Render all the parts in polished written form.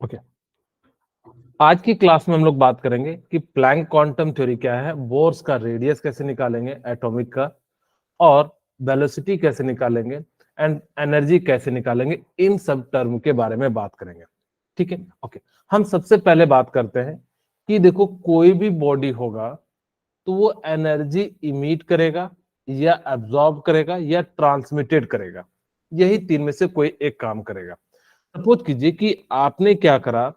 Okay, आज की class में हम लोग बात करेंगे कि प्लैंक क्वांटम थ्योरी क्या है, बोर्स का रेडियस कैसे निकालेंगे एटॉमिक का, और वेलोसिटी कैसे निकालेंगे एंड एनर्जी कैसे निकालेंगे, इन सब टर्म के बारे में बात करेंगे। ठीक है, ओके। हम सबसे पहले बात करते हैं कि देखो, कोई भी बॉडी होगा तो वो एनर्जी इमिट करेगा या एब्जॉर्ब करेगा या ट्रांसमिटेड करेगा। यही तीन में से कोई एक काम करेगा। सपोज कीजिए कि आपने क्या करा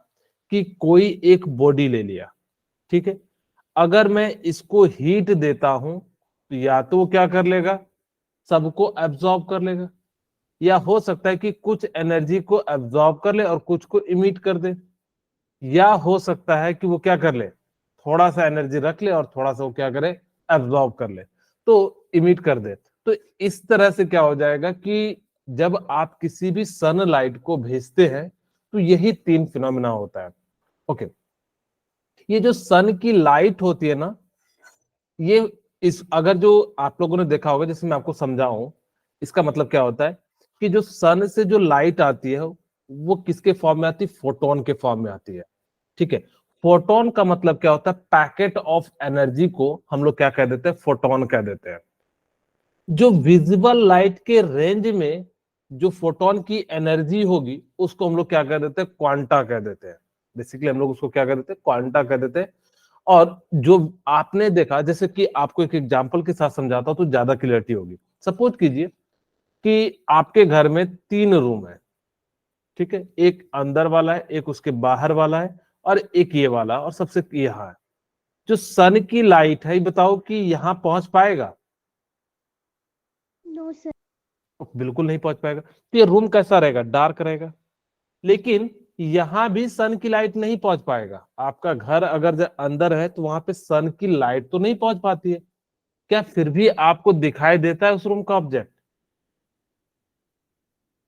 कि कोई एक बॉडी ले लिया, ठीक है। अगर मैं इसको हीट देता हूं तो या तो वो क्या कर लेगा, सबको एब्जॉर्ब कर लेगा, या हो सकता है कि कुछ एनर्जी को एब्जॉर्ब कर ले और कुछ को इमिट कर दे, या हो सकता है कि वो क्या कर ले, थोड़ा सा एनर्जी रख ले और थोड़ा सा वो क्या करे, एब्जॉर्ब कर ले, तो इमिट कर दे। तो इस तरह से क्या हो जाएगा कि जब आप किसी भी सनलाइट को भेजते हैं तो यही तीन फिनोमिना होता है। ओके, ये जो सन की लाइट होती है ना, ये इस अगर जो आप लोगों ने देखा होगा, जैसे मैं आपको समझाऊं, इसका मतलब क्या होता है कि जो सन से जो लाइट आती है वो किसके फॉर्म में आती है, फोटोन के फॉर्म में आती है। ठीक है, फोटोन का मतलब क्या होता है, पैकेट ऑफ एनर्जी को हम लोग क्या कह देते हैं, फोटोन कह देते हैं। जो विजिबल लाइट के रेंज में जो फोटोन की एनर्जी होगी उसको हम लोग क्या कह देते हैं, क्वांटा कह देते हैं। बेसिकली हम लोग उसको क्या कह देते हैं, क्वांटा कह देते हैं। और जो आपने देखा, जैसे कि आपको एक एग्जांपल के साथ समझाता हूं तो ज्यादा क्लियरिटी होगी। सपोज कीजिए कि आपके घर में 3 रूम है, ठीक है, एक अंदर वाला है, एक उसके बाहर वाला है, और एक ये वाला, और सबसे यहाँ है। जो सन की लाइट है, बताओ कि यहाँ पहुंच पाएगा? No sir. बिल्कुल नहीं पहुंच पाएगा। तो ये रूम कैसा रहेगा, डार्क रहेगा। लेकिन यहां भी सन की लाइट नहीं पहुंच पाएगा। आपका घर अगर अंदर है तो वहां पे सन की लाइट तो नहीं पहुंच पाती है, क्या फिर भी आपको दिखाई देता है उस रूम का ऑब्जेक्ट?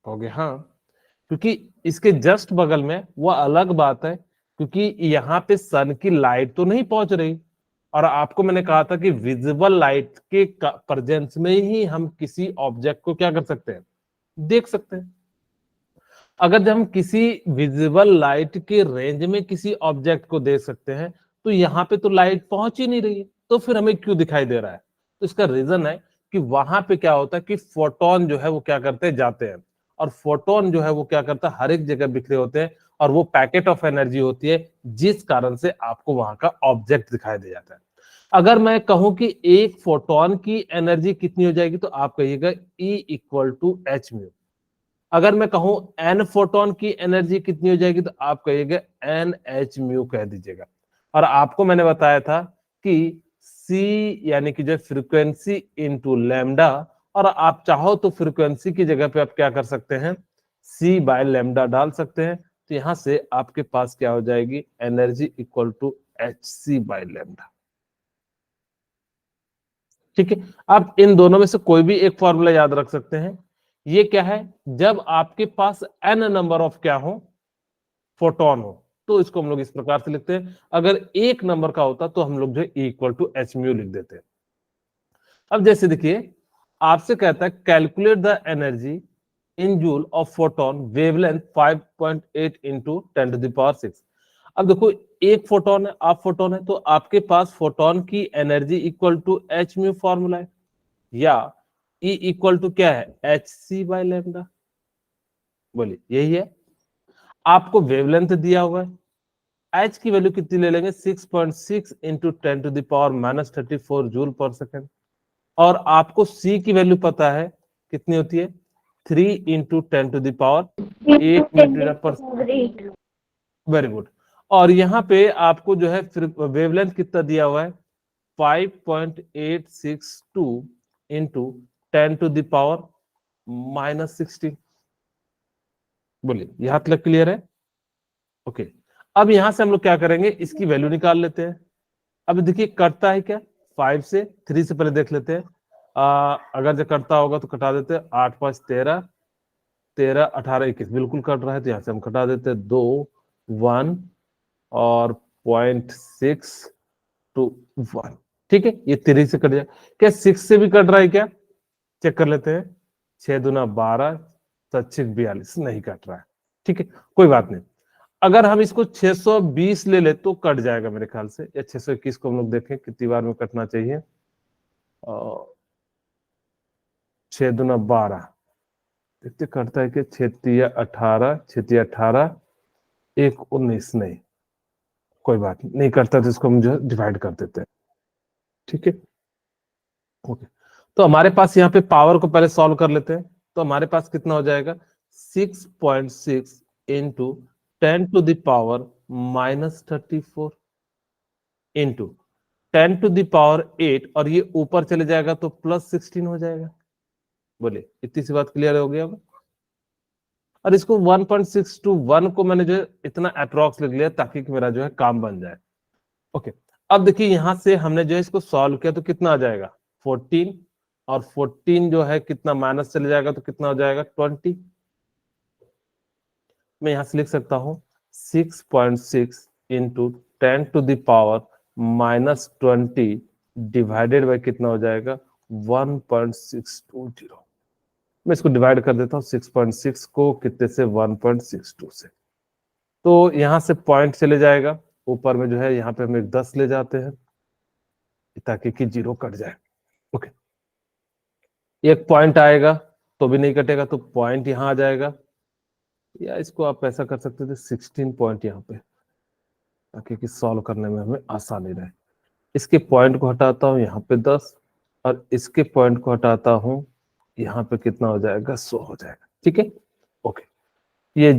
कहोगे हाँ, क्योंकि इसके जस्ट बगल में वो अलग बात है, क्योंकि यहाँ पे सन की लाइट तो नहीं पहुंच रही। और आपको मैंने कहा था कि विजिबल लाइट के प्रेजेंस में ही हम किसी ऑब्जेक्ट को क्या कर सकते हैं, देख सकते हैं। अगर जब हम किसी विजिबल लाइट के रेंज में किसी ऑब्जेक्ट को देख सकते हैं तो यहाँ पे तो लाइट पहुंच ही नहीं रही है, तो फिर हमें क्यों दिखाई दे रहा है? तो इसका रीजन है कि वहां पे क्या होता है कि फोटोन जो है वो क्या करते हैं, जाते हैं। और फोटोन जो है वो क्या करता है, हर एक जगह बिखरे होते हैं, और वो पैकेट ऑफ एनर्जी होती है, जिस कारण से आपको वहां का ऑब्जेक्ट दिखाई दे जाता है। अगर मैं कहूं कि एक फोटोन की एनर्जी कितनी हो जाएगी तो आप कहिएगा E=h μ। अगर मैं कहूं एन फोटोन की एनर्जी कितनी हो जाएगी तो आप कहिएगा NH μ कह दीजिएगा। और आपको मैंने बताया था कि C यानी कि जो फ्रीक्वेंसी इंटू लैम्डा, और आप चाहो तो फ्रीक्वेंसी की जगह पे आप क्या कर सकते हैं, C/λ डाल सकते हैं। तो यहां से आपके पास क्या हो जाएगी, एनर्जी =hc/λ। ठीक है, आप इन दोनों में से कोई भी एक फॉर्मूला याद रख सकते हैं। ये क्या है, जब आपके पास n नंबर ऑफ क्या हो, फोटोन हो, तो इसको हम लोग इस प्रकार से लिखते हैं। अगर एक नंबर का होता तो हम लोग जो E=h μ लिख देते हैं। अब जैसे देखिए, आपसे कहता है calculate the energy in joule of photon wavelength 5.8 into 10⁶। अब देखो, एक फोटोन है, आप फोटोन है, तो आपके पास फोटोन की एनर्जी h μ फॉर्मूला है, या E क्या है, hc/λ। बोलिए, यही है। आपको वेवलेंथ दिया हुआ है, एच की वैल्यू कितनी ले लेंगे, 6.6 इंटू 10⁻34 जूल पर सेकेंड। और आपको सी की वैल्यू पता है कितनी होती है, 3 इंटू 10⁸ मीटर पर। Very good. और यहाँ पे आपको जो है फिर वेवलेंथ कितना दिया हुआ है, 5.862 इंटू 10⁻⁻16। बोलिए, यहाँ तक क्लियर है? ओके, अब यहां से हम लोग क्या करेंगे, इसकी वैल्यू निकाल लेते हैं। अब देखिए कटता है क्या, 5 से 3 से पहले देख लेते हैं। अगर जो कटता होगा तो कटा देते हैं, 8 5 13, 13 18 21, बिल्कुल कट रहा है, तो यहाँ से हम कटा देते हैं 2 1 और 0.621। ठीक है, ये 3 से कट जाए। क्या 6 से भी कट रहा है क्या, चेक कर लेते हैं। 6 दूना 12, 7 6 42, नहीं कट रहा है। ठीक है, कोई बात नहीं। अगर हम इसको 620 ले ले तो कट जाएगा मेरे ख्याल से, या 621 को हम लोग देखें कितनी बार में कटना चाहिए। 6 दूना 12, देखते कटता है कि 6 18, 18, 1 19, नहीं कोई बात नहीं करता, तो इसको हम जो डिवाइड कर देते हैं। ठीक है, ओके। तो हमारे पास यहाँ पे पावर को पहले सॉल्व कर लेते हैं। तो हमारे पास कितना हो जाएगा, 6.6 इंटू 10⁻³ -34 इंटू 10⁻8, और ये ऊपर चले जाएगा तो +16 हो जाएगा। बोले इतनी सी बात क्लियर हो गया होगा। और इसको 1.621 को मैंने जो है इतना अप्रोक्स लिख लिया ताकि मेरा जो है काम बन जाए। ओके, अब देखिए यहां से हमने जो है इसको सॉल्व किया तो कितना आ जाएगा 14, और 14 जो है कितना माइनस चले जाएगा तो कितना हो जाएगा 20। मैं यहां से लिख सकता हूं 6.6 इंटू 10⁻⁻20 डिवाइडेड बाय कितना हो जाएगा 1.620। मैं इसको डिवाइड कर देता हूँ 6.6 को कितने से 1.62 से। तो यहां से पॉइंट चले जाएगा ऊपर में जो है, यहाँ पे हम एक 10 ले जाते हैं ताकि कि 0 कट जाए। ओके, एक पॉइंट आएगा तो भी नहीं कटेगा, तो पॉइंट यहां आ जाएगा, या इसको आप ऐसा कर सकते थे 16 पॉइंट यहाँ पे, ताकि कि सॉल्व करने में हमें आसानी रहे। इसके पॉइंट को हटाता हूँ यहाँ पे 10, और इसके पॉइंट को हटाता हूँ यहाँ पे कितना हो जाएगा 100 हो जाएगा। ठीक है, ओके। ये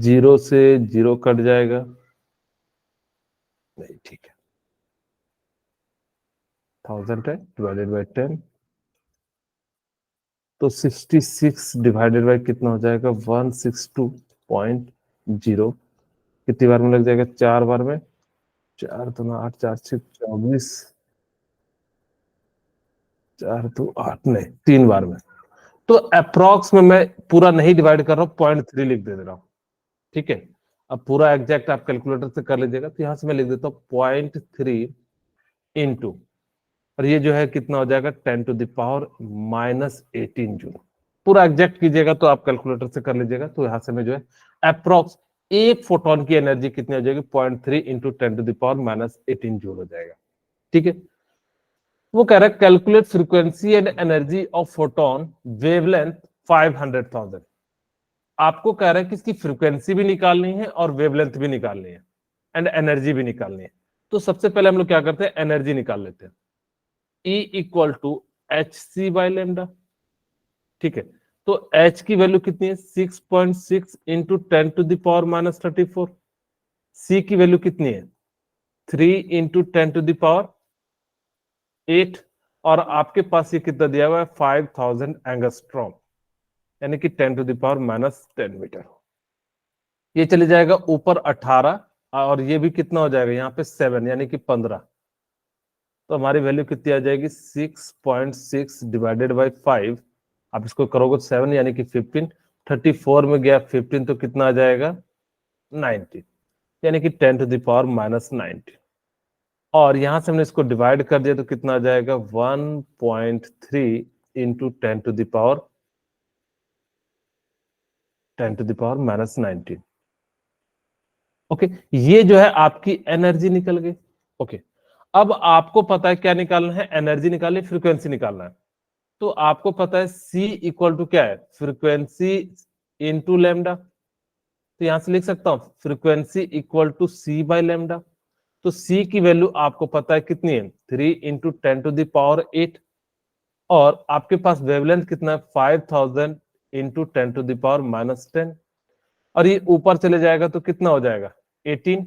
0 से 0 कट जाएगा, नहीं ठीक है, 1000 है डिवाइडेड बाय 10, तो 66 डिवाइडेड बाय कितना हो जाएगा 162.0। कितनी बार में लग जाएगा 4 बार में, 4 तो 8, 4 6 24, 4 तो 8, नहीं 3 बार में। तो अप्रोक्स में मैं पूरा नहीं डिवाइड कर रहा हूँ, 0.3 लिख दे रहा हूँ। ठीक है, अब पूरा एग्जैक्ट आप कैलकुलेटर से कर लीजिएगा। तो यहां से मैं लिख देता हूँ 0.3 इंटू, और ये जो है कितना हो जाएगा 10⁻⁻18 जूल। पूरा एग्जैक्ट कीजिएगा तो आप कैलकुलेटर से कर लीजिएगा। तो यहां से मैं जो है अप्रोक्स एक फोटोन की एनर्जी कितनी हो जाएगी 0.3 इंटू 10⁻⁻18 जूल हो जाएगा। ठीक है, वो कह रहा है calculate frequency and energy of photon wavelength 500,000। आपको कह रहा है कि इसकी फ्रीक्वेंसी भी निकालनी है और वेवलेंथ भी निकालनी है एंड एनर्जी भी निकालनी है। तो सबसे पहले हम लोग क्या करते हैं, एनर्जी निकाल लेते हैं। E equal to H C by lambda. ठीक है, तो H की वैल्यू कितनी है 6.6 इंटू 10⁻⁻34। C की वैल्यू कितनी है 3 इंटू 10⁻8, और आपके पास ये कितना दिया हुआ है 5000 एंगस्ट्रॉम, यानी कि 10⁻⁻10 मीटर। ये चले जाएगा ऊपर 18, और ये भी कितना हो जाएगा यहाँ पे 7, यानी कि 15। तो हमारी वैल्यू कितनी आ जाएगी 6.6 डिवाइडेड बाई 5। आप इसको करोगे 7 यानी कि 15, 34 में गया 15 तो कितना आ जाएगा 90, यानी कि 10⁻⁻90। और यहां से हमने इसको डिवाइड कर दिया तो कितना आ जाएगा 1.3 इंटू 10⁻⁻90। ओके, ये जो है आपकी एनर्जी निकल गई। ओके, अब आपको पता है क्या निकालना है, एनर्जी निकालनी, फ्रीक्वेंसी निकालना है। तो आपको पता है C इक्वल टू क्या है फ्रीक्वेंसी इंटू लेमडा। तो यहां से लिख सकता हूं frequency equal to C by lambda. तो C की वैल्यू आपको पता है कितनी है 3 इंटू 10⁻8, और आपके पास वेवलेंथ कितना है 5000 इंटू 10⁻⁻10, और ये ऊपर चले जाएगा तो कितना हो जाएगा 18,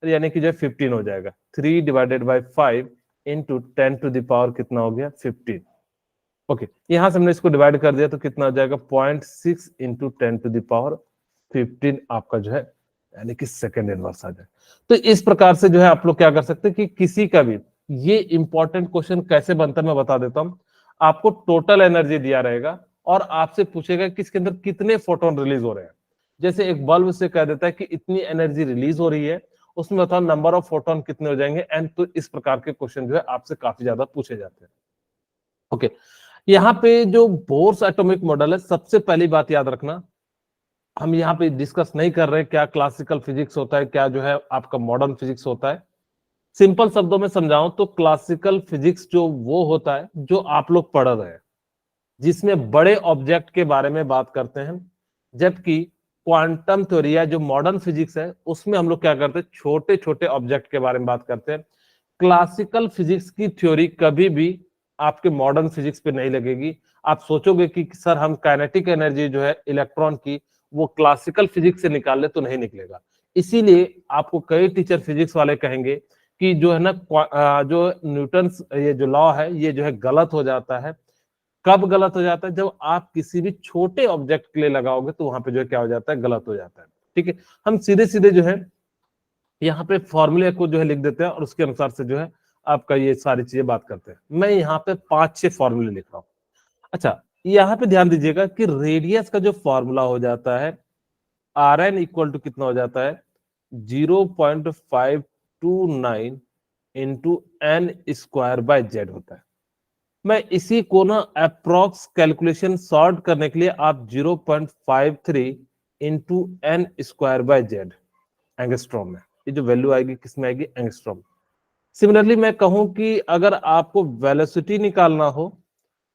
यानी कि जो 15 हो जाएगा। 3 डिवाइडेड बाई 5 इंटू 10⁻ कितना हो गया 15। ओके, यहां से हमने इसको डिवाइड कर दिया तो कितना हो जाएगा 0.6 इंटू 10⁻15 आपका जो है, यानी कि सेकेंड इनवर्स आ जाए। तो इस प्रकार से जो है आप लोग क्या कर सकते हैं कि किसी का भी ये इंपॉर्टेंट क्वेश्चन कैसे बनता है मैं बता देता हूं। आपको टोटल एनर्जी दिया रहेगा और आपसे पूछेगा कि इसके अंदर कितने फोटोन रिलीज हो रहे हैं। जैसे एक बल्ब से कह देता है कि इतनी एनर्जी रिलीज हो रही है, उसमें बताओ नंबर ऑफ फोटोन कितने हो जाएंगे। एंड तो इस प्रकार के क्वेश्चन जो है आपसे काफी ज्यादा पूछे जाते हैं। ओके, यहाँ पे जो बोर्स एटॉमिक मॉडल है, सबसे पहली बात याद रखना हम यहाँ पे डिस्कस नहीं कर रहे क्या क्लासिकल फिजिक्स होता है, क्या जो है आपका मॉडर्न फिजिक्स होता है। सिंपल शब्दों में समझाऊं तो क्लासिकल फिजिक्स जो वो होता है जो आप लोग पढ़ रहे हैं, जिसमें बड़े ऑब्जेक्ट के बारे में बात करते हैं, जबकि क्वांटम थ्योरी या जो मॉडर्न फिजिक्स है उसमें हम लोग क्या करते हैं, छोटे छोटे ऑब्जेक्ट के बारे में बात करते हैं। क्लासिकल फिजिक्स की थ्योरी कभी भी आपके मॉडर्न फिजिक्स पे नहीं लगेगी। आप सोचोगे कि सर हम काइनेटिक एनर्जी जो है इलेक्ट्रॉन की वो क्लासिकल फिजिक्स से निकाल ले, तो नहीं निकलेगा। इसीलिए आपको कई टीचर फिजिक्स वाले कहेंगे कि जो है ना जो न्यूटन ये जो लॉ है ये जो है गलत हो जाता है। कब गलत हो जाता है? जब आप किसी भी छोटे ऑब्जेक्ट के लिए लगाओगे तो वहां पे जो है क्या हो जाता है, गलत हो जाता है। ठीक है, हम सीधे सीधे जो है यहाँ पे फॉर्मूले को जो है लिख देते हैं और उसके अनुसार से जो है आपका ये सारी चीजें बात करते हैं। मैं यहाँ पे 5-6 फॉर्मूले लिख रहा हूँ। अच्छा, यहाँ पे ध्यान दीजिएगा कि रेडियस का जो फॉर्मूला हो जाता है आर एन इक्वल टू कितना हो जाता है, 0.529 into N square by Z होता है। मैं इसी को ना अप्रोक्स कैलकुलेशन सॉल्व करने के लिए आप 0.53 into N square by Z angstrom में, ये जो वैल्यू आएगी किसमें आएगी, एंगस्ट्रॉम। सिमिलरली मैं कहूं कि अगर आपको वेलोसिटी निकालना हो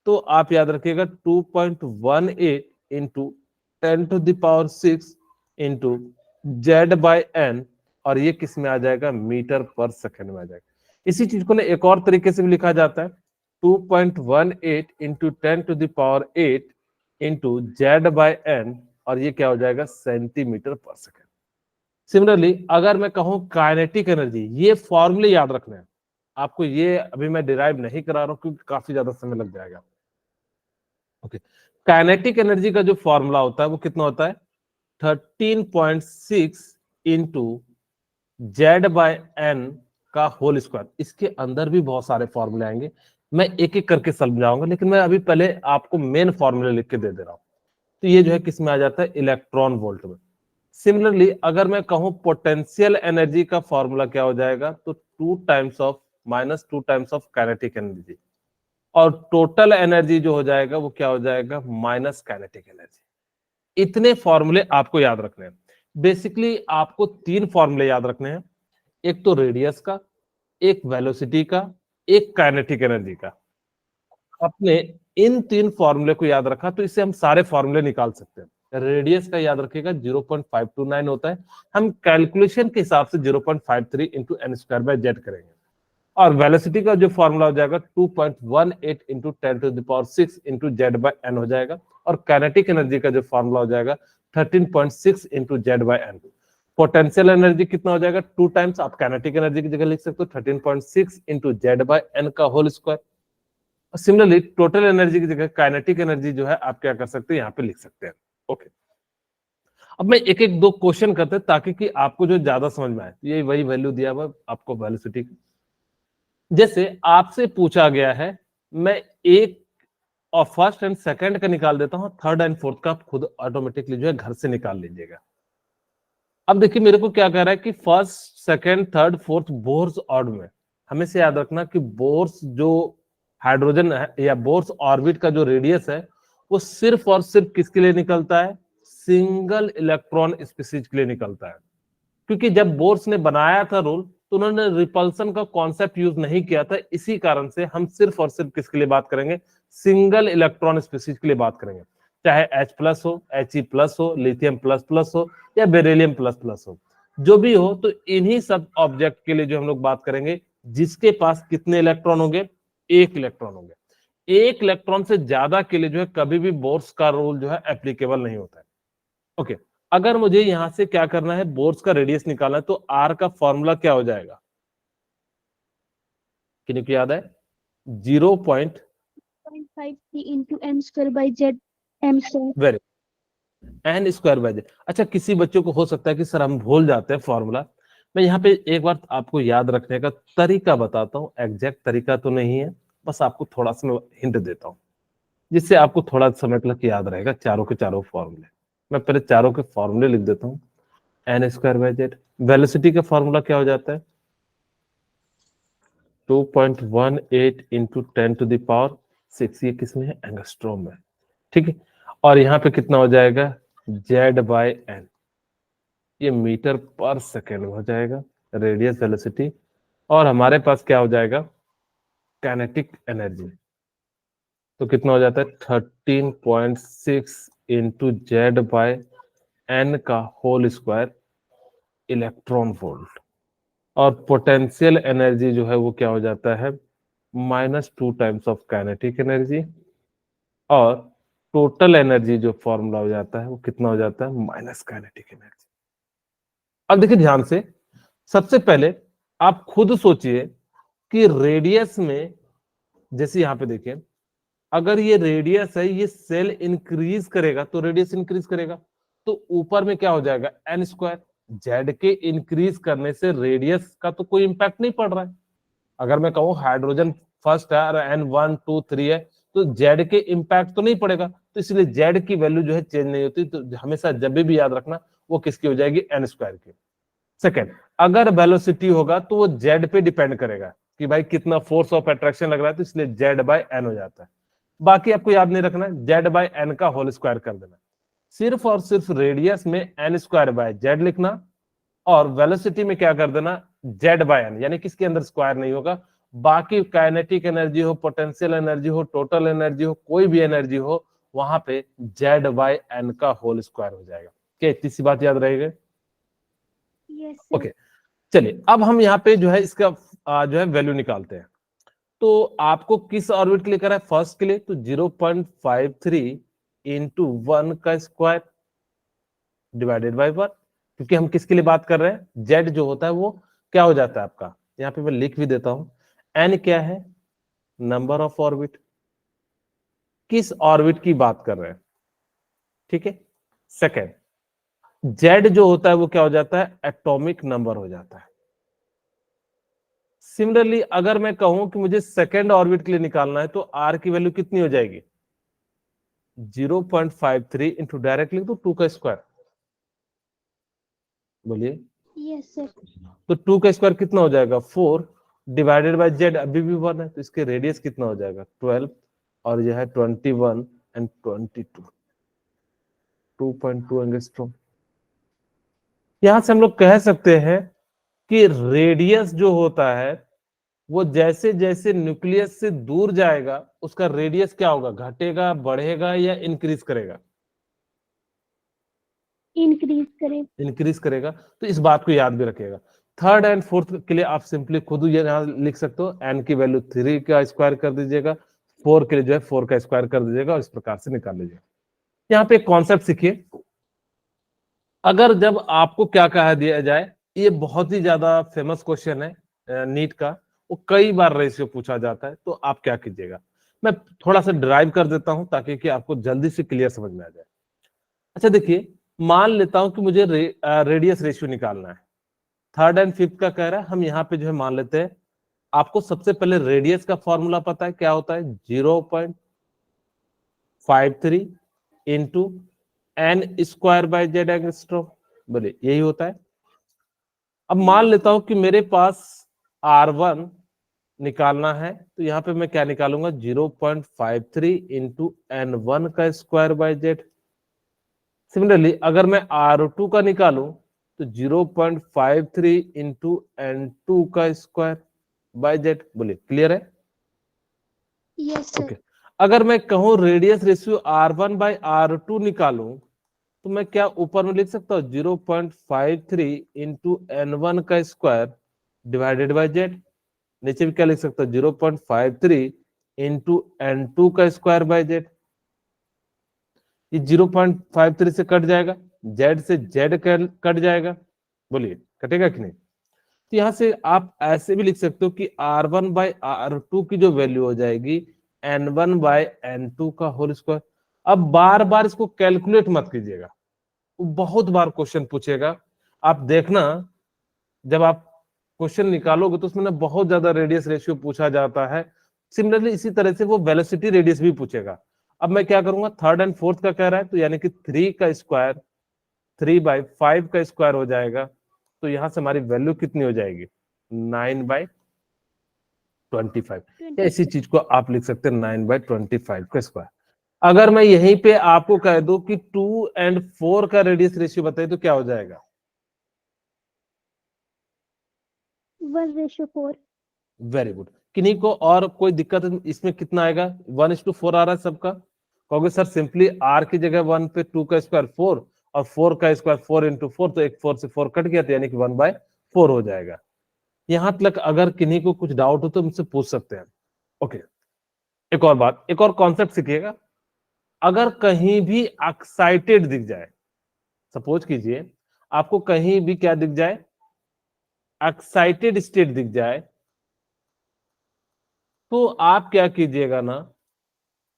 तो आप याद रखिएगा 2.18 into 10⁶ into Z by N, और ये किस में आ जाएगा, मीटर पर सेकेंड में आ जाएगा। इसी चीज को ना एक और तरीके से भी लिखा जाता है, 2.18 into 10⁸ into Z by N, और ये क्या हो जाएगा, सेंटीमीटर पर सेकेंड। सिमिलरली अगर मैं कहूं काइनेटिक एनर्जी, ये फॉर्मूले याद रखना है आपको, ये अभी मैं डिराइव नहीं करा रहा हूं क्योंकि काफी ज्यादा समय लग जाएगा। ओके, काइनेटिक एनर्जी का जो फॉर्मूला होता है वो कितना होता है, 13.6 इंटू जेड बाय एन का होल स्क्वायर। इसके अंदर भी बहुत सारे फॉर्मूले आएंगे, मैं एक एक करके समझाऊंगा, लेकिन मैं अभी पहले आपको मेन फॉर्मूले लिख के दे दे रहा हूं। तो ये जो है किस में आ जाता है, इलेक्ट्रॉन वोल्ट में। सिमिलरली अगर मैं कहूं पोटेंशियल एनर्जी का फॉर्मूला क्या हो जाएगा, तो -2 टाइम्स ऑफ काइनेटिक एनर्जी, और टोटल एनर्जी जो हो जाएगा वो क्या हो जाएगा, माइनस काइनेटिक एनर्जी। इतने फॉर्मूले आपको याद रखने हैं। बेसिकली आपको 3 फॉर्मूले याद रखने हैं, एक तो रेडियस का, एक वेलोसिटी का, एक काइनेटिक एनर्जी का। आपने इन 3 फॉर्मूले को याद रखा तो इससे हम सारे फॉर्मूले निकाल सकते हैं। रेडियस का याद रखिएगा 0.529 होता है, हम कैलकुलेशन के हिसाब से 0.53 into N square by Z करेंगे। और वेलोसिटी का जो फॉर्मूला हो जाएगा 2.18 into 10⁶ into Z by N हो जाएगा। और काइनेटिक एनर्जी का जो फॉर्मूला हो जाएगा 13.6 into Z by N. Potential energy कितना हो जाएगा, 2 टाइम्स, आप काइनेटिक एनर्जी की जगह लिख सकते हो 13.6 इंटू जेड बाय एन का whole square. Similarly total energy की जगह काइनेटिक एनर्जी जो है आप क्या कर सकते हैं, यहाँ पे लिख सकते हैं। ओके, अब मैं एक एक दो क्वेश्चन करते हैं ताकि कि आपको जो ज्यादा समझ में आए। ये वही वैल्यू दिया हुआ आपको वेलोसिटी की। जैसे आपसे पूछा गया है, मैं एक और फर्स्ट एंड सेकंड का निकाल देता हूं, थर्ड एंड फोर्थ का आप खुद ऑटोमेटिकली जो है घर से निकाल लीजिएगा। अब देखिए मेरे को क्या कह रहा है कि first second third fourth Bohr's orbit में, हमें से याद रखना कि बोर्स जो हाइड्रोजन है या बोर्स ऑर्बिट का जो रेडियस है वो सिर्फ और सिर्फ किसके लिए निकलता है, सिंगल इलेक्ट्रॉन स्पीसीज के लिए निकलता है। क्योंकि जब बोर्स ने बनाया था रूल तो उन्होंने रिपल्सन का कॉन्सेप्ट यूज नहीं किया था, इसी कारण से हम सिर्फ और सिर्फ किसके लिए बात करेंगे, सिंगल इलेक्ट्रॉन स्पीसीज के लिए बात करेंगे। चाहे H+ हो, He+ हो, लिथियम प्लस प्लस हो, या बेरिलियम प्लस प्लस हो, जो भी हो, तो इन्हीं सब ऑब्जेक्ट के लिए जो हम लोग बात करेंगे जिसके पास कितने इलेक्ट्रॉन होंगे, एक इलेक्ट्रॉन होंगे। एक इलेक्ट्रॉन से ज्यादा के लिए जो है कभी भी बोर्स का रूल जो है एप्लीकेबल नहीं होता है। ओके, अगर मुझे यहां से क्या करना है, बोर्स का रेडियस निकालना है, तो आर का फॉर्मूला क्या हो जाएगा, किन्हीं को याद है, 0.53 into n square by z m square। Very N square by Z. अच्छा, किसी बच्चों को हो सकता है कि सर हम भूल जाते हैं फॉर्मूला, मैं यहाँ पे एक बार आपको याद रखने का तरीका बताता हूँ। एग्जैक्ट तरीका तो नहीं है, बस आपको थोड़ा सा मैं हिंट देता हूँ जिससे आपको थोड़ा समय तक याद रहेगा चारों के चारों फॉर्मूले। मैं पहले चारों के फॉर्मूले लिख देता हूँ। N square by Z, velocity का फॉर्मूला क्या हो जाता है, 2.18 इंटू 10⁶, ये किसमें है, एंगस्ट्रॉम में। ठीक है, और यहाँ पे कितना हो जाएगा, जेड बाय एन, ये मीटर पर सेकेंड हो जाएगा रेडियस वेलोसिटी, और हमारे पास क्या हो जाएगा काइनेटिक एनर्जी। तो कितना हो जाता है 13.6 इंटू जेड बाय एन का होल स्क्वायर इलेक्ट्रॉन वोल्ट। और पोटेंशियल एनर्जी जो है वो क्या हो जाता है -2 टाइम्स ऑफ काइनेटिक एनर्जी, और टोटल एनर्जी जो फॉर्मूला हो जाता है वो कितना हो जाता है माइनस काइनेटिक एनर्जी। अब देखिए ध्यान से, सबसे पहले आप खुद सोचिए कि रेडियस में, जैसे यहां पे देखिए, अगर ये रेडियस है, ये सेल इंक्रीज करेगा तो रेडियस इंक्रीज करेगा, तो ऊपर में क्या हो जाएगा एन स्क्वायर। जेड के इंक्रीज करने से रेडियस का तो कोई इंपैक्ट नहीं पड़ रहा है। अगर मैं कहूं हाइड्रोजन फर्स्ट है और एन 1 2 3 है, तो जेड के इंपैक्ट तो नहीं पड़ेगा, तो इसलिए जेड की वैल्यू जो है चेंज नहीं होती। तो हमेशा जब भी याद रखना वो किसकी हो जाएगी एन स्क्वायर की। सेकेंड, अगर वेलोसिटी होगा तो वो जेड पे डिपेंड करेगा कि भाई कितना फोर्स ऑफ अट्रैक्शन लग रहा है, तो इसलिए जेड बाय एन हो जाता है। बाकी आपको याद नहीं रखना, जेड बाय एन का होल स्क्वायर कर देना, सिर्फ और सिर्फ रेडियस में एन स्क्वायर बाय जेड लिखना, और वेलोसिटी में क्या कर देना जेड बाय एन, यानी किसके अंदर स्क्वायर नहीं होगा। बाकी काइनेटिक एनर्जी हो, पोटेंशियल एनर्जी हो, टोटल एनर्जी हो, कोई भी एनर्जी हो, वहां पे जेड बाय एन का होल स्क्वायर हो जाएगा। क्या इतनी सी बात याद रहेगी? Yes, sir. ओके, चलिए अब हम यहाँ पे जो है इसका जो है वैल्यू निकालते हैं। तो आपको किस ऑर्बिट के लिए करा है, फर्स्ट के लिए, तो 0.53 इंटू 1 का स्क्वायर डिवाइडेड बाय 1, क्योंकि हम किसके लिए बात कर रहे हैं, जेड जो होता है वो क्या हो जाता है आपका, यहाँ पे मैं लिख भी देता हूं, एन क्या है नंबर ऑफ ऑर्बिट, किस ऑर्बिट की बात कर रहे हैं, ठीक है। सेकेंड, जेड जो होता है वो क्या हो जाता है एटॉमिक नंबर हो जाता है। सिमिलरली अगर मैं कहूं कि मुझे सेकेंड ऑर्बिट के लिए निकालना है, तो आर की वैल्यू कितनी हो जाएगी 0.53 इंटू डायरेक्ट लिख दो 2 का स्क्वायर, बोलिए। Yes, sir. तो 2 का स्क्वायर कितना हो जाएगा 4 डिवाइडेड बाय जेड, अभी भी 1 है, तो इसके रेडियस कितना हो जाएगा 12, और यह है 21 एंड 22, 2.2 एंगस्ट्रॉम। यहां से हम लोग कह सकते हैं कि रेडियस जो होता है वो जैसे जैसे न्यूक्लियस से दूर जाएगा उसका रेडियस क्या होगा, घटेगा, बढ़ेगा या इंक्रीज करेगा? Increase करें. इंक्रीज करेगा। तो इस बात को याद भी रखिएगा। थर्ड एंड फोर्थ के लिए आप सिंपली खुद ये यहाँ लिख सकते हो, एन की वैल्यू 3 का स्क्वायर कर दीजिएगा, 4 के लिए जो है 4 का स्क्वायर कर दीजिएगा, और इस प्रकार से निकाल लीजिएगा। यहाँ पे एक कॉन्सेप्ट सीखिए, अगर जब आपको क्या कहा दिया जाए, ये बहुत ही ज्यादा फेमस क्वेश्चन है नीट का, वो कई बार रेशियो पूछा जाता है, तो आप क्या कीजिएगा, मैं थोड़ा सा ड्राइव कर देता हूं ताकि कि आपको जल्दी से क्लियर समझ में आ जाए। अच्छा देखिए, मान लेता हूं कि मुझे रेडियस रेशियो निकालना है, थर्ड एंड फिफ्थ का कह रहा है, हम यहाँ पे जो है मान लेते हैं, आपको सबसे पहले रेडियस का फॉर्मूला पता है, क्या होता है 0.53 into N square by Z angstrom, बोले यही होता है। अब मान लेता हूं कि मेरे पास R1 निकालना है, तो यहां पे मैं क्या निकालूंगा 0.53 इंटू N1 का स्क्वायर बाय जेड। सिमिलरली अगर मैं R2 का निकालूं तो 0.53 इंटू N2 का स्क्वायर बाय जेड, बोलिए क्लियर है? Yes, sir. ओके, अगर मैं कहूं radius ratio R1 bye R2 निकालूं, तो मैं क्या ऊपर में लिख सकता हूं 0.53 इंटू N1 का स्क्वायर डिवाइडेड बाय जेड, नीचे भी क्या लिख सकता हूं 0.53 इंटू N2 का स्क्वायर बाय जेड। ये 0.53 से कट जाएगा, जेड से जेड कट जाएगा, बोलिए कटेगा कि नहीं? तो यहां से आप ऐसे भी लिख सकते हो कि R1 बाय R2 की जो वैल्यू हो जाएगी N1 बाय N2 का होल स्क्वायर। अब बार बार इसको कैलकुलेट मत कीजिएगा, बहुत बार क्वेश्चन पूछेगा, आप देखना जब आप क्वेश्चन निकालोगे तो उसमें ना बहुत ज्यादा रेडियस रेशियो पूछा जाता है। सिमिलरली इसी तरह से वो वेलोसिटी रेडियस भी पूछेगा। अब मैं क्या करूंगा, थर्ड एंड फोर्थ का कह रहा है, तो यानी कि 3 का स्क्वायर 3/5 का स्क्वायर हो जाएगा, तो यहां से हमारी वैल्यू कितनी हो जाएगी 9/25, या इसी चीज को आप लिख सकते हैं 9/25 का स्क्वायर। अगर मैं यहीं पे आपको कह दूं कि 2 and 4 का रेडियस रेशियो बताइए तो क्या हो जाएगा? 1:4. Very good. किन्हीं को और कोई दिक्कत इसमें कितना आएगा? 1:4 आ रहा है सबका? कहोगे सर सिंपली आर की जगह 1 पे 2 का स्क्वायर 4 और 4 का स्क्वायर 4 into 4, तो एक 4 से 4 कट गया, तो यानी कि 1/4 हो जाएगा। यहां तक अगर किन्हीं को कुछ डाउट हो तो मुझसे पूछ सकते हैं। ओके, एक और बात, एक और कॉन्सेप्ट सीखिएगा। अगर कहीं भी एक्साइटेड दिख जाए, सपोज कीजिए आपको कहीं भी क्या दिख जाए, एक्साइटेड स्टेट दिख जाए, तो आप क्या कीजिएगा ना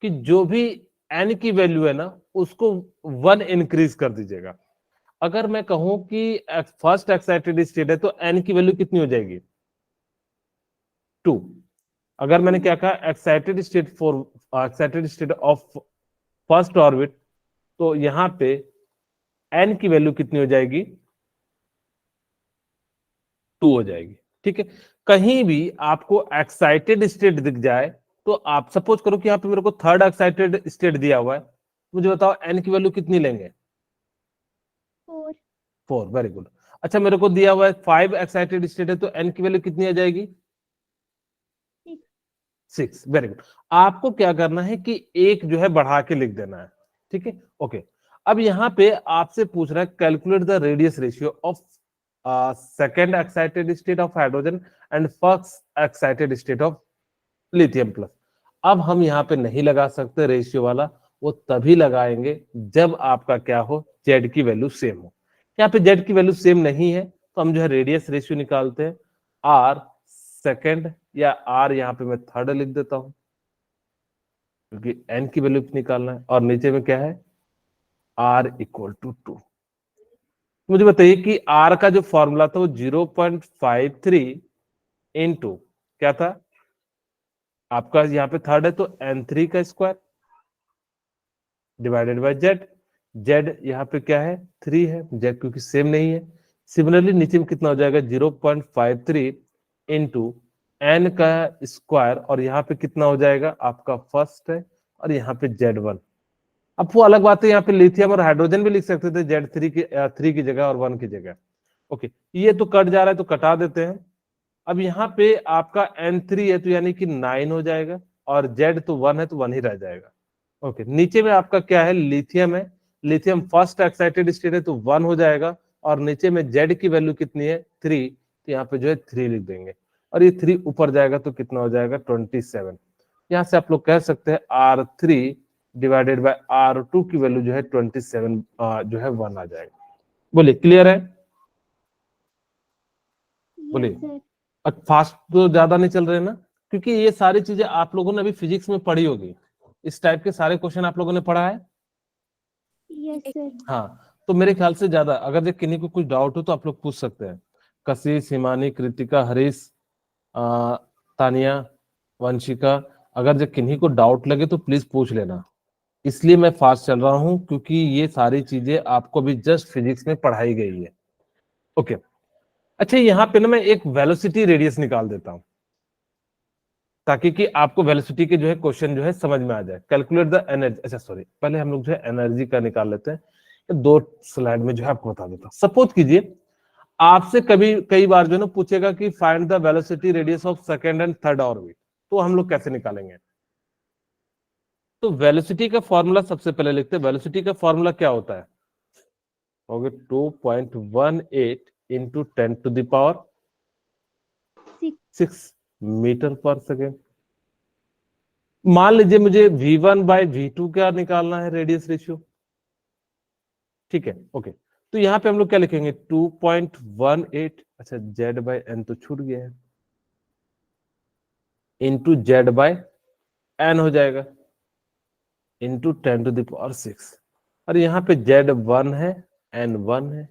कि जो भी एन की वैल्यू है ना उसको 1 इंक्रीज कर दीजिएगा। अगर मैं कहूं कि फर्स्ट एक्साइटेड स्टेट है तो एन की वैल्यू कितनी हो जाएगी? 2। अगर मैंने क्या कहा, excited state of first orbit, तो यहां पे एन की वैल्यू कितनी हो जाएगी? 2 हो जाएगी। ठीक है, कहीं भी आपको एक्साइटेड स्टेट दिख जाए तो आप सपोज करो कि यहाँ पे मेरे को थर्ड एक्साइटेड स्टेट दिया हुआ है, मुझे बताओ एन की वैल्यू कितनी लेंगे? 4. 4, वेरी गुड। अच्छा, मेरे को दिया हुआ है 5 एक्साइटेड स्टेट है तो एन की वैल्यू कितनी आ जाएगी? 6. 6, वेरी गुड। आपको क्या करना है कि एक जो है बढ़ा के लिख देना है। ठीक है, ओके। अब यहाँ पे आपसे पूछ रहा है calculate the radius ratio of second excited state of hydrogen and first excited state of lithium plus. अब हम यहाँ पे नहीं लगा सकते रेशियो वाला, वो तभी लगाएंगे जब आपका क्या हो, जेड की वैल्यू सेम हो। यहाँ पे जेड की वैल्यू सेम नहीं है तो हम जो है रेडियस रेशियो निकालते हैं, आर सेकेंड या आर यहाँ पे मैं थर्ड लिख देता हूं क्योंकि एन की वैल्यू निकालना है, और नीचे में क्या है, आर इक्वल टू 2। मुझे बताइए कि आर का जो फॉर्मूला था वो 0.53 इंटू क्या था, आपका यहाँ पे थर्ड है तो n3 का square divided by Z. Z यहाँ पे क्या है, 3 है, जेड क्योंकि सेम नहीं है। सिमिलरली नीचे में कितना हो जाएगा, 0.53 इंटू एन का स्क्वायर, और यहाँ पे कितना हो जाएगा, आपका फर्स्ट है और यहाँ पे Z1। अब वो अलग बात है, यहाँ पे लिथियम और हाइड्रोजन भी लिख सकते थे Z3 की 3 की जगह और 1 की जगह। ओके, ये तो कट जा रहा है तो कटा देते हैं। अब यहाँ पे आपका N3 है तो यानी कि 9 हो जाएगा, और Z तो 1 है तो 1 ही रह जाएगा। ओके, नीचे में आपका क्या है, लिथियम है, लिथियम फर्स्ट एक्साइटेड स्टेट है तो 1 हो जाएगा, और नीचे में Z की वैल्यू कितनी है, 3, तो यहाँ पे जो है 3 लिख देंगे, और ये 3 ऊपर जाएगा तो कितना हो जाएगा, 27। यहाँ से आप लोग कह सकते हैं R3 डिवाइडेड बाय R2 की वैल्यू जो है 27 जो है 1 आ जाएगा। बोलिए, क्लियर है? Yes, बोलिए। sir. फास्ट तो ज्यादा नहीं चल रहे ना, क्योंकि ये सारी चीजें आप लोगों ने अभी फिजिक्स में पढ़ी होगी, इस टाइप के सारे क्वेश्चन आप लोगों ने पढ़ा है। Yes, sir. हाँ, तो मेरे ख्याल से ज्यादा, अगर जो किन्हीं को कुछ डाउट हो तो आप लोग पूछ सकते हैं। कशिश, हिमानी, कृतिका, हरीश, तानिया, वंशिका, अगर जो किन्हीं को डाउट लगे तो प्लीज पूछ लेना। इसलिए मैं फास्ट चल रहा हूं क्योंकि ये सारी चीजें आपको भी जस्ट फिजिक्स में पढ़ाई गई है। ओके, अच्छा यहाँ पे ना मैं एक वेलोसिटी रेडियस निकाल देता हूं ताकि कि आपको वेलोसिटी के जो है क्वेश्चन जो है समझ में आ जाए। कैलकुलेट द एनर्जी, अच्छा सॉरी, पहले हम लोग जो है एनर्जी का निकाल लेते हैं। 2 स्लाइड में जो है आपको बता देता हूं। सपोज कीजिए आपसे कभी कई बार जो है ना पूछेगा कि find the velocity radius of second and third orbit, तो हम लोग कैसे निकालेंगे? तो वेलोसिटी का फॉर्मूला सबसे पहले लिखते हैं। वेलोसिटी का फॉर्मूला क्या होता है, होगा 2.18 इंटू 10⁻⁶ 6. मीटर पर सेकेंड। मान लीजिए मुझे V1/V2 क्या निकालना है, रेडियस रेशियो। ठीक है, ओके, तो यहाँ पे हम लोग क्या लिखेंगे, 2.18, अच्छा Z/N तो छूट गया है, इंटू Z/N हो जाएगा, इंटू 10⁶, और यहाँ पे Z1 है, N1 है।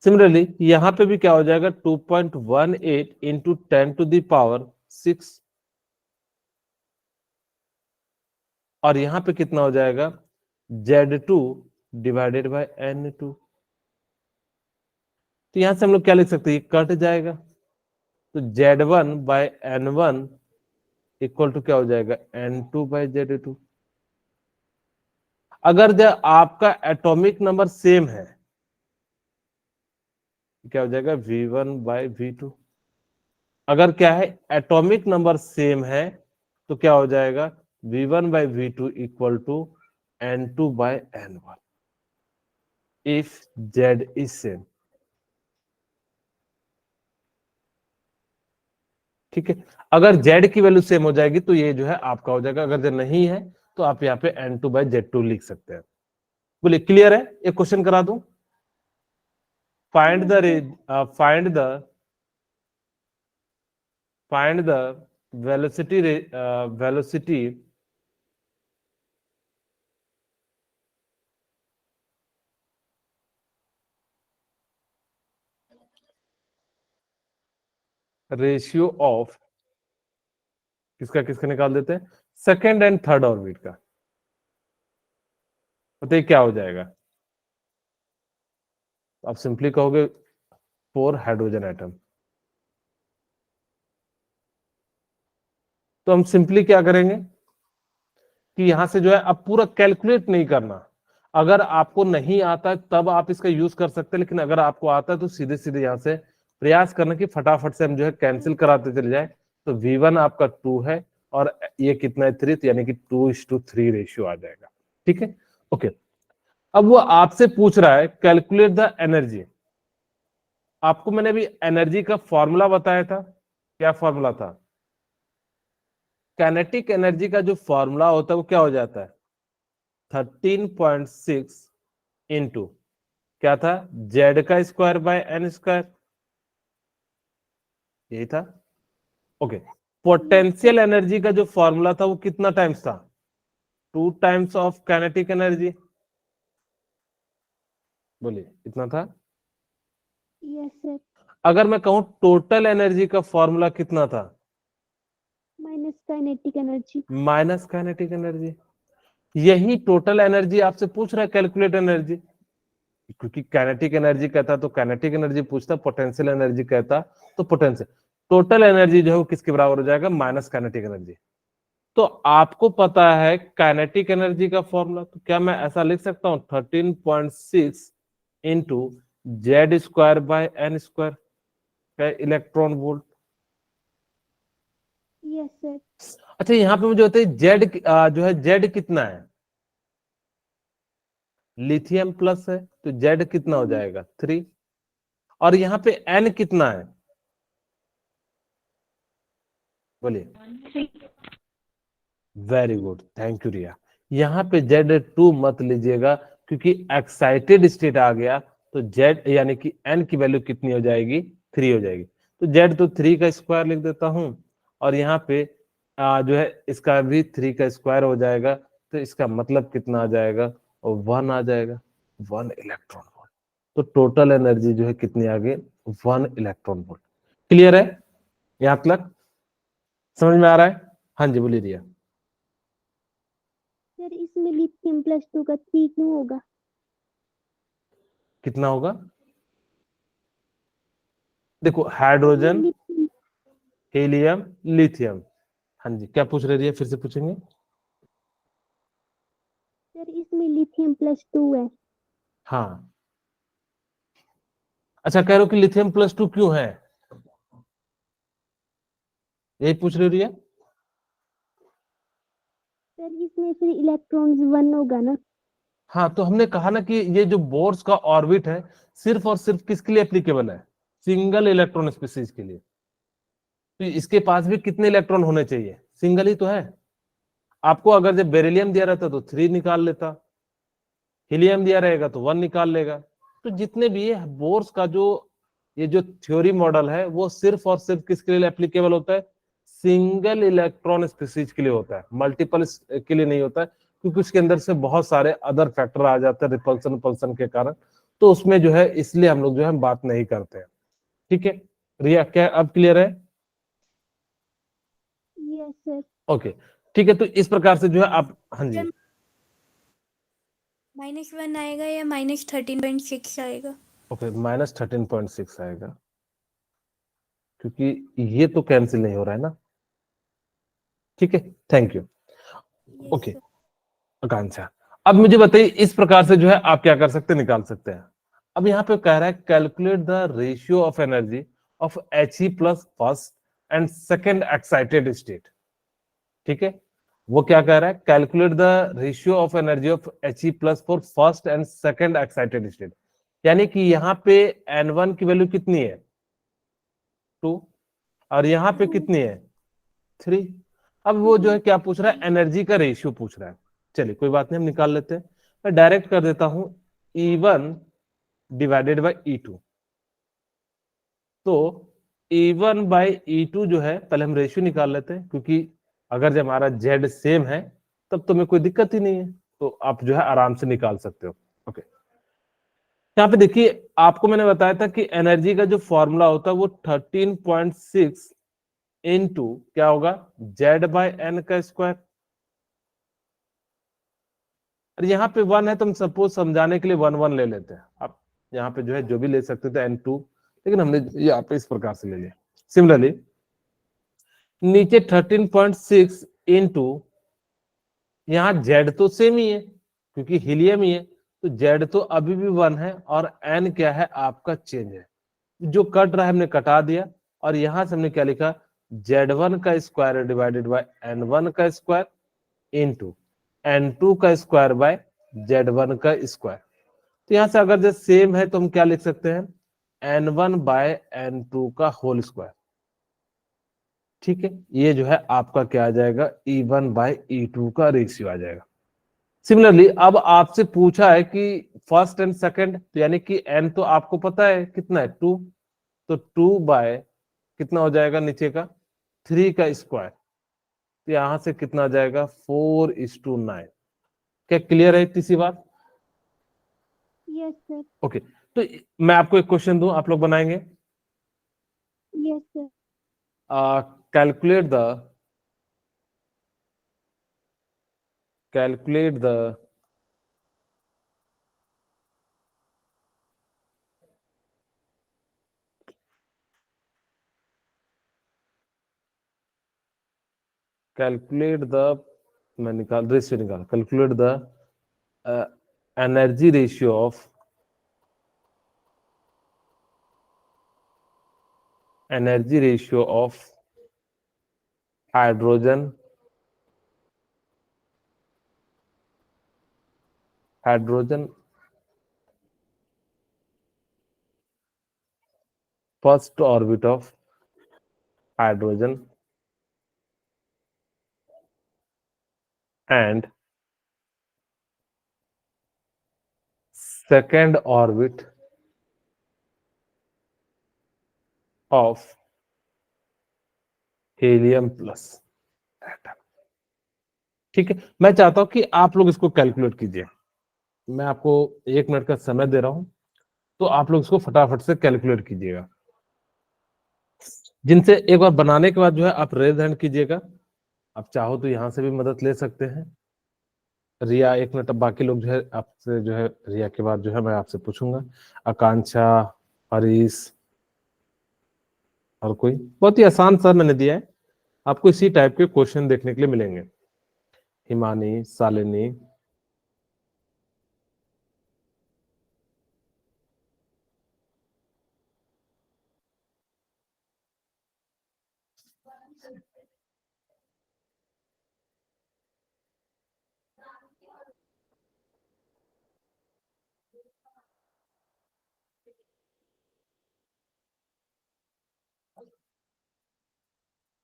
सिमिलरली यहाँ पे भी क्या हो जाएगा, 2.18 इंटू 10⁶, और यहाँ पे कितना हो जाएगा, Z2 डिवाइडेड बाय N2। तो यहां से हम लोग क्या लिख सकते हैं, कट जाएगा, तो Z1/N1 इक्वल टू क्या हो जाएगा, N2/Z2। अगर जब आपका एटॉमिक नंबर सेम है, क्या हो जाएगा V1/V2। अगर क्या है, एटॉमिक नंबर सेम है, तो क्या हो जाएगा V1/V2 equal to N2/N1 if Z is same. ठीक है, अगर Z की वैल्यू सेम हो जाएगी तो ये जो है आपका हो जाएगा, अगर Z नहीं है तो आप यहाँ पे N2/Z2 लिख सकते हैं। बोलिए क्लियर है? एक क्वेश्चन करा दूं, find the find the velocity ratio of किसका किसका निकाल देते हैं, सेकेंड एंड थर्ड ऑर्बिट का। बताइए क्या हो जाएगा। आप सिंपली कहोगे 4 हाइड्रोजन एटम। तो हम सिंपली क्या करेंगे कि यहां से जो है अब पूरा कैलकुलेट नहीं करना। अगर आपको नहीं आता है तब आप इसका यूज कर सकते हैं, लेकिन अगर आपको आता है तो सीधे सीधे यहां से प्रयास करना कि फटाफट से हम जो है कैंसिल कराते चले जाए। तो V1 आपका 2 है और ये कितना है 3, तो यानी कि 2:3 रेशियो आ जाएगा। ठीक है, ओके। अब वो आपसे पूछ रहा है कैलकुलेट द एनर्जी। आपको मैंने अभी एनर्जी का फॉर्मूला बताया था। क्या फॉर्मूला था? काइनेटिक एनर्जी का जो फॉर्मूला होता है वो क्या हो जाता है 13.6 इंटू क्या था, जेड का स्क्वायर बाय एन स्क्वायर, यही था। ओके, पोटेंशियल एनर्जी का जो फॉर्मूला था वो कितना टाइम्स था, 2 टाइम्स ऑफ काइनेटिक एनर्जी। बोलिए कितना था। Yes, sir. अगर मैं कहूं टोटल एनर्जी का फॉर्मूला कितना था, Minus kinetic energy. Minus kinetic energy. यही टोटल एनर्जी आपसे पूछ रहा है कैलकुलेट एनर्जी, क्योंकि काइनेटिक एनर्जी कहता तो काइनेटिक एनर्जी पूछता, पोटेंशियल एनर्जी कहता तो पोटेंशियल। टोटल एनर्जी जो है वो किसके बराबर हो जाएगा, माइनस काइनेटिक एनर्जी। तो आपको पता है काइनेटिक एनर्जी का फॉर्मूला, तो क्या मैं ऐसा लिख सकता हूं 13.6 into Z square by N square electron volt. Yes, sir. अच्छा, यहाँ पे मुझे होता है जेड जो है जेड कितना है, लिथियम प्लस है, तो जेड कितना हो जाएगा 3। और यहाँ पे एन कितना है, बोलिए। वेरी गुड, थैंक यू रिया। यहाँ पे Z2 मत लीजिएगा, क्योंकि एक्साइटेड स्टेट आ गया तो Z यानी कि N की वैल्यू कितनी हो जाएगी, 3 हो जाएगी। तो Z तो 3 का स्क्वायर लिख देता हूं, और यहाँ पे जो है इसका भी 3 का स्क्वायर हो जाएगा, तो इसका मतलब कितना आ जाएगा, और 1 आ जाएगा, 1 इलेक्ट्रॉन वोल्ट। तो टोटल एनर्जी जो है कितनी आ गई, 1 इलेक्ट्रॉन वोल्ट। क्लियर है यहाँ तक, समझ में आ रहा है? हाँ जी बोलिए रिया। सर इसमें लिथियम प्लस 2 का 3 क्यों होगा? कितना होगा, देखो हाइड्रोजन, लिथियम। Helium, lithium. हाँ जी, क्या पूछ रही है, फिर से पूछेंगे। सर इसमें लिथियम प्लस 2 है। हाँ, अच्छा कह रहे हो कि लिथियम प्लस 2 क्यों है, यही पूछ रही है। सर इसमें फिर इलेक्ट्रॉन्स 1 होगा ना? हाँ, तो हमने कहा ना कि ये जो बोर्स का ऑर्बिट है सिर्फ और सिर्फ किसके लिए एप्लीकेबल है, सिंगल इलेक्ट्रॉन स्पीसीज के लिए। तो इसके पास भी कितने इलेक्ट्रॉन होने चाहिए, सिंगल ही तो है। आपको अगर जब बेरिलियम दिया रहता तो 3 निकाल लेता, हीलियम दिया रहेगा तो 1 निकाल लेगा। तो जितने भी ये बोर्स का जो ये जो थ्योरी मॉडल है वो सिर्फ और सिर्फ किसके लिए एप्लीकेबल होता है, सिंगल इलेक्ट्रॉन स्पीसीज के लिए होता है, मल्टीपल के लिए नहीं होता है, क्योंकि उसके अंदर से बहुत सारे अदर फैक्टर आ जाते हैं रिपल्सन पल्सन के कारण। तो उसमें जो है इसलिए हम लोग जो है बात नहीं करते हैं। ठीक है रिया, क्या अब क्लियर है? Yes sir. ओके, ठीक है, तो इस प्रकार से जो है आप, हाँ जी, -1 आएगा या -13.6 आएगा? ओके, -13.6 आएगा, क्योंकि ये तो कैंसिल नहीं हो रहा है ना। ठीक है, thank you. Yes okay sir. Akanksha, अब मुझे बताइए इस प्रकार से जो है आप क्या कर सकते हैं, निकाल सकते हैं। अब यहाँ पे कह रहा है calculate the ratio of energy of He plus first and second excited state. ठीक है, वो क्या कह रहा है, calculate the ratio of energy of He plus for first and second excited state. यानी कि यहाँ पे N1 की वैल्यू कितनी है 2 और यहाँ पे कितनी है 3। अब वो जो है क्या पूछ रहा है, एनर्जी का रेशियो पूछ रहा है। चलिए कोई बात नहीं, हम निकाल लेते हैं। मैं डायरेक्ट कर देता हूं E1 डिवाइडेड बाई E2। तो E1 बाई E2 जो है, पहले हम रेशियो निकाल लेते हैं, क्योंकि अगर जब हमारा Z सेम है तब तो हमें कोई दिक्कत ही नहीं है, तो आप जो है आराम से निकाल सकते हो। ओके, यहाँ पे देखिए आपको मैंने बताया था कि एनर्जी का जो फॉर्मूला होता है वो 13.6 इनटू क्या होगा Z बाय एन का स्क्वायर। और यहाँ पे 1 है तो हम सपोज समझाने के लिए 1 ले लेते हैं। आप यहाँ पे जो है जो भी ले सकते थे N2, लेकिन हमने यहाँ पे इस प्रकार से ले लिया। सिमिलरली नीचे 13.6 इनटू यहाँ Z तो सेम ही है क्योंकि हीलियम ही है, तो Z तो अभी भी 1 है और N क्या है आपका चेंज है। जो कट रहा है हमने कटा दिया और यहां से हमने क्या लिखा Z1 का स्क्वायर डिवाइडेड बाय N1 का स्क्वायर इनटू N2 का स्क्वायर बाय Z1 का स्क्वायर। तो यहां से अगर जो सेम है तो हम क्या लिख सकते हैं N1 बाय N2 का होल स्क्वायर। ठीक है, ये जो है आपका क्या आ जाएगा E1 बाय E2 का रेशियो आ जाएगा। सिमिलरली अब आपसे पूछा है कि फर्स्ट एंड सेकंड, यानी कि N तो आपको पता है कितना है 2, तो 2 बाय कितना हो जाएगा नीचे का 3 का स्क्वायर। तो यहां से कितना आ जाएगा 4:9। क्या क्लियर है इतनी सी बात? Yes, sir. ओके, तो मैं आपको एक क्वेश्चन दूं, आप लोग बनाएंगे। Yes, sir. कैलकुलेट द मैं निकाल रेशियो निकाल calculate the energy ratio of hydrogen first orbit of hydrogen and second orbit of helium plus atom। ठीक है, मैं चाहता हूं कि आप लोग इसको कैलकुलेट कीजिए। मैं आपको 1 मिनट का समय दे रहा हूं, तो आप लोग इसको फटाफट से कैलकुलेट कीजिएगा। जिनसे एक बार बनाने के बाद जो है आप रेज हैंड कीजिएगा। आप चाहो तो यहां से भी मदद ले सकते हैं। रिया 1 मिनट, अब बाकी लोग जो है आपसे जो है रिया के बाद जो है मैं आपसे पूछूंगा। आकांक्षा, हरीश और कोई, बहुत ही आसान सा मैंने दिया है, आपको इसी टाइप के क्वेश्चन देखने के लिए मिलेंगे। हिमानी, शालिनी,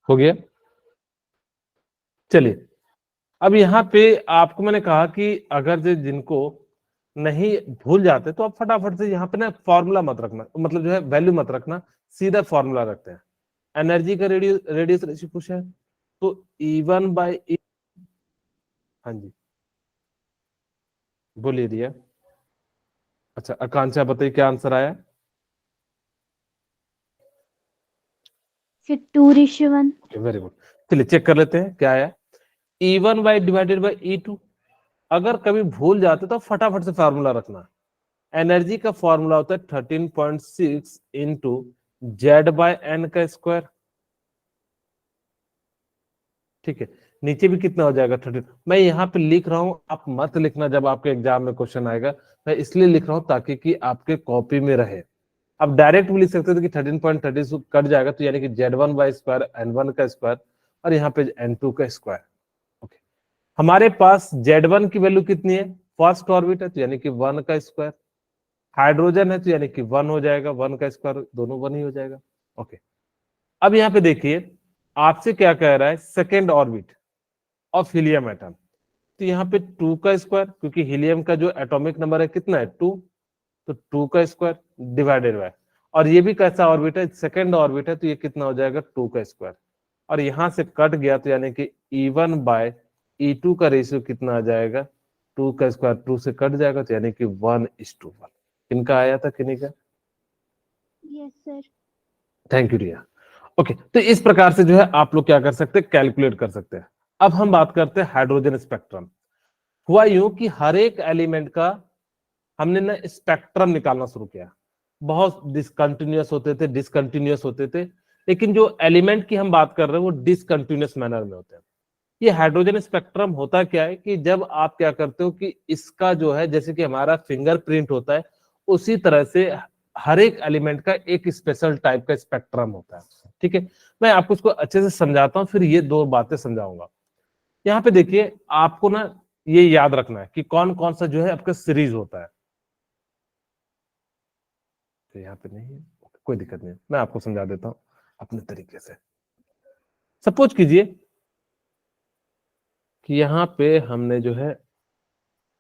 हो गया। चलिए, अब यहाँ पे आपको मैंने कहा कि अगर जो जिनको नहीं भूल जाते तो आप फटाफट से यहाँ पे ना फॉर्मूला मत रखना, मतलब जो है वैल्यू मत रखना, सीधा फॉर्मूला रखते हैं। एनर्जी का रेडियस रेशियो पूछा है तो E1 बाय E। हाँ जी, बोलिए दिया। अच्छा आकांक्षा बताइए क्या आंसर आया? Sir, 2:1. Very good. चलिए चेक कर लेते हैं क्या आया। E1 by divided by E2। अगर कभी भूल जाते तो फटाफट से फार्मूला रखना। एनर्जी का फॉर्मूला होता है 13.6 इंटू Z बाय एन का स्क्वायर। ठीक है, नीचे भी कितना हो जाएगा 13। मैं यहाँ पे लिख रहा हूँ, आप मत लिखना जब आपके एग्जाम में क्वेश्चन आएगा, मैं इसलिए लिख रहा हूँ ताकि कि आपके कॉपी में रहे। अब डायरेक्ट भी लिख सकते थे कि 13.30 कट जाएगा, तो यानी कि Z1 बाई स्क्वायर N1 का स्क्वायर और यहाँ पे N2 का स्क्वायर। ओके, हमारे पास Z1 की वैल्यू कितनी है, फर्स्ट ऑर्बिट है तो यानी कि 1 का स्क्वायर, हाइड्रोजन है तो यानी कि 1 हो जाएगा, 1 का स्क्वायर दोनों 1 ही हो जाएगा। ओके, अब यहाँ पे देखिए आपसे क्या कह रहा है, second orbit of helium atom, तो यहाँ पे 2 का स्क्वायर, क्योंकि हीलियम का जो एटॉमिक नंबर है कितना है 2, तो 2 का स्क्वायर डिवाइडेड बाय, और ये भी कैसा ऑर्बिट है, सेकेंड ऑर्बिट है, तो ये कितना हो जाएगा 2 का स्क्वायर, और यहां से कट गया तो यानी कि E1 बाय E2 का रेशियो कितना आ जाएगा, 2 का स्क्वायर 2 से कट जाएगा, तो यानी कि 1:1। किनका आया था, किन्हीं का? Yes, sir. Thank you Riya. Okay, तो इस प्रकार से जो है आप लोग क्या कर सकते हैं, कैलकुलेट कर सकते हैं। अब हम बात करते हैं हाइड्रोजन स्पेक्ट्रम। हुआ यूं कि हर एक एलिमेंट का हमने ना स्पेक्ट्रम निकालना शुरू किया। बहुत डिसकंटिन्यूअस होते थे, लेकिन जो एलिमेंट की हम बात कर रहे हैं वो डिसकंटिन्यूअस मैनर में होते हैं। ये हाइड्रोजन स्पेक्ट्रम होता क्या है कि जब आप क्या करते हो कि इसका जो है, जैसे कि हमारा फिंगरप्रिंट होता है, उसी तरह से हर एक एलिमेंट का एक स्पेशल टाइप का स्पेक्ट्रम होता है। ठीक है, मैं आपको इसको अच्छे से समझाता हूँ, फिर ये दो बातें समझाऊंगा। यहाँ पे देखिए, आपको ना ये याद रखना है कि कौन कौन सा जो है आपका सीरीज होता है। तो यहाँ पे नहीं है, कोई दिक्कत नहीं है, मैं आपको समझा देता हूं अपने तरीके से। सपोज कीजिए कि यहाँ पे हमने जो है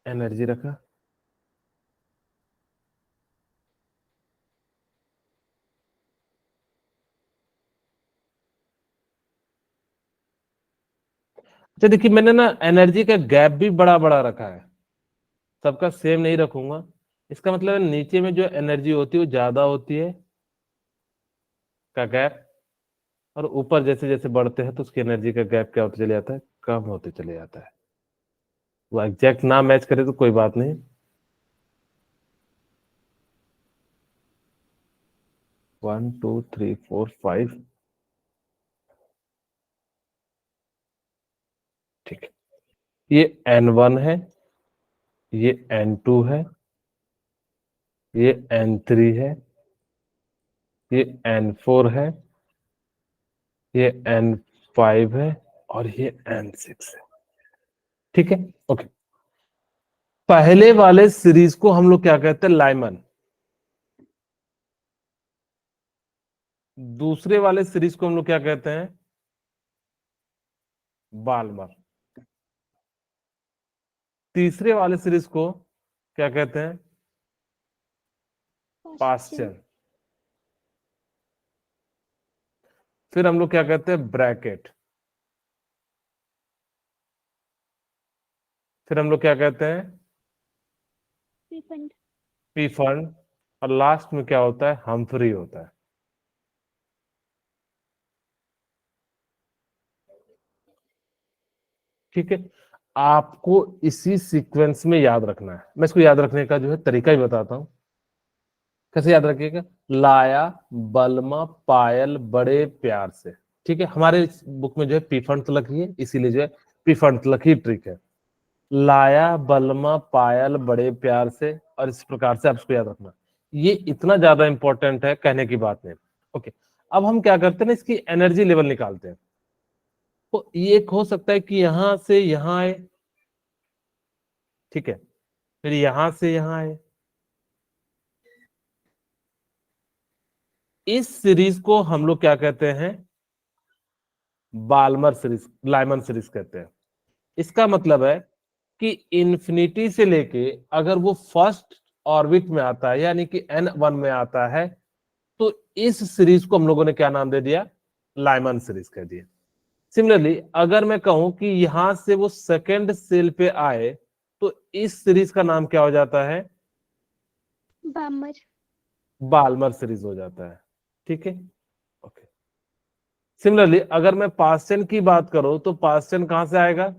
एनर्जी रखा, अच्छा देखिए मैंने ना एनर्जी का गैप भी बड़ा बड़ा रखा है, सबका सेम नहीं रखूंगा। इसका मतलब है नीचे में जो एनर्जी होती है वो ज्यादा होती है का गैप, और ऊपर जैसे जैसे बढ़ते हैं तो उसकी एनर्जी का गैप क्या होते चले जाता है, कम होते चले जाता है। वो एग्जैक्ट ना मैच करे तो कोई बात नहीं, 1 2 3 4 5, ठीक है। ये N1 है, ये N2 है, ये N3 है, ये N4 है, ये N5 है, और ये N6 है। ठीक है, ओके। पहले वाले सीरीज को हम लोग क्या कहते हैं, लाइमन। दूसरे वाले सीरीज को हम लोग क्या कहते हैं, बाल्मर। तीसरे वाले सीरीज को क्या कहते हैं, पास्चन। फिर हम लोग क्या कहते हैं, ब्रैकेट। फिर हम लोग क्या कहते हैं, Refund. पीफंड, और लास्ट में क्या होता है, हम्फ्री होता है। ठीक है, आपको इसी सीक्वेंस में याद रखना है। मैं इसको याद रखने का जो है तरीका ही बताता हूं, कैसे याद रखिएगा। लाया, बलमा, पायल, बड़े प्यार से। ठीक है, हमारे इस बुक में जो है पीफंड तो लखी है, इसीलिए जो है पीफंड लखी ट्रिक है। लाया, बलमा, पायल, बड़े प्यार से, और इस प्रकार से आप इसको याद रखना। ये इतना ज्यादा इंपॉर्टेंट है, कहने की बात नहीं। ओके, अब हम क्या करते हैं ना, इसकी एनर्जी लेवल निकालते हैं। तो ये एक हो सकता है कि यहां से यहां आए, ठीक है, फिर यहां से यहां आए। इस सीरीज को हम लोग क्या कहते हैं, बाल्मर सीरीज, लाइमन सीरीज कहते हैं। इसका मतलब है कि इन्फिनिटी से लेके अगर वो फर्स्ट ऑर्बिट में आता है, यानी कि N1 में आता है, तो इस सीरीज को हम लोगों ने क्या नाम दे दिया, लाइमन सीरीज कह दिया। सिमिलरली अगर मैं कहूं कि यहां से वो सेकेंड सेल पे आए, तो इस सीरीज का नाम क्या हो जाता है, Balmer. बाल्मर सीरीज हो जाता है। ठीक है, ओके। सिमिलरली अगर मैं पास्चन की बात करूं, तो पास्चन कहां से आएगा,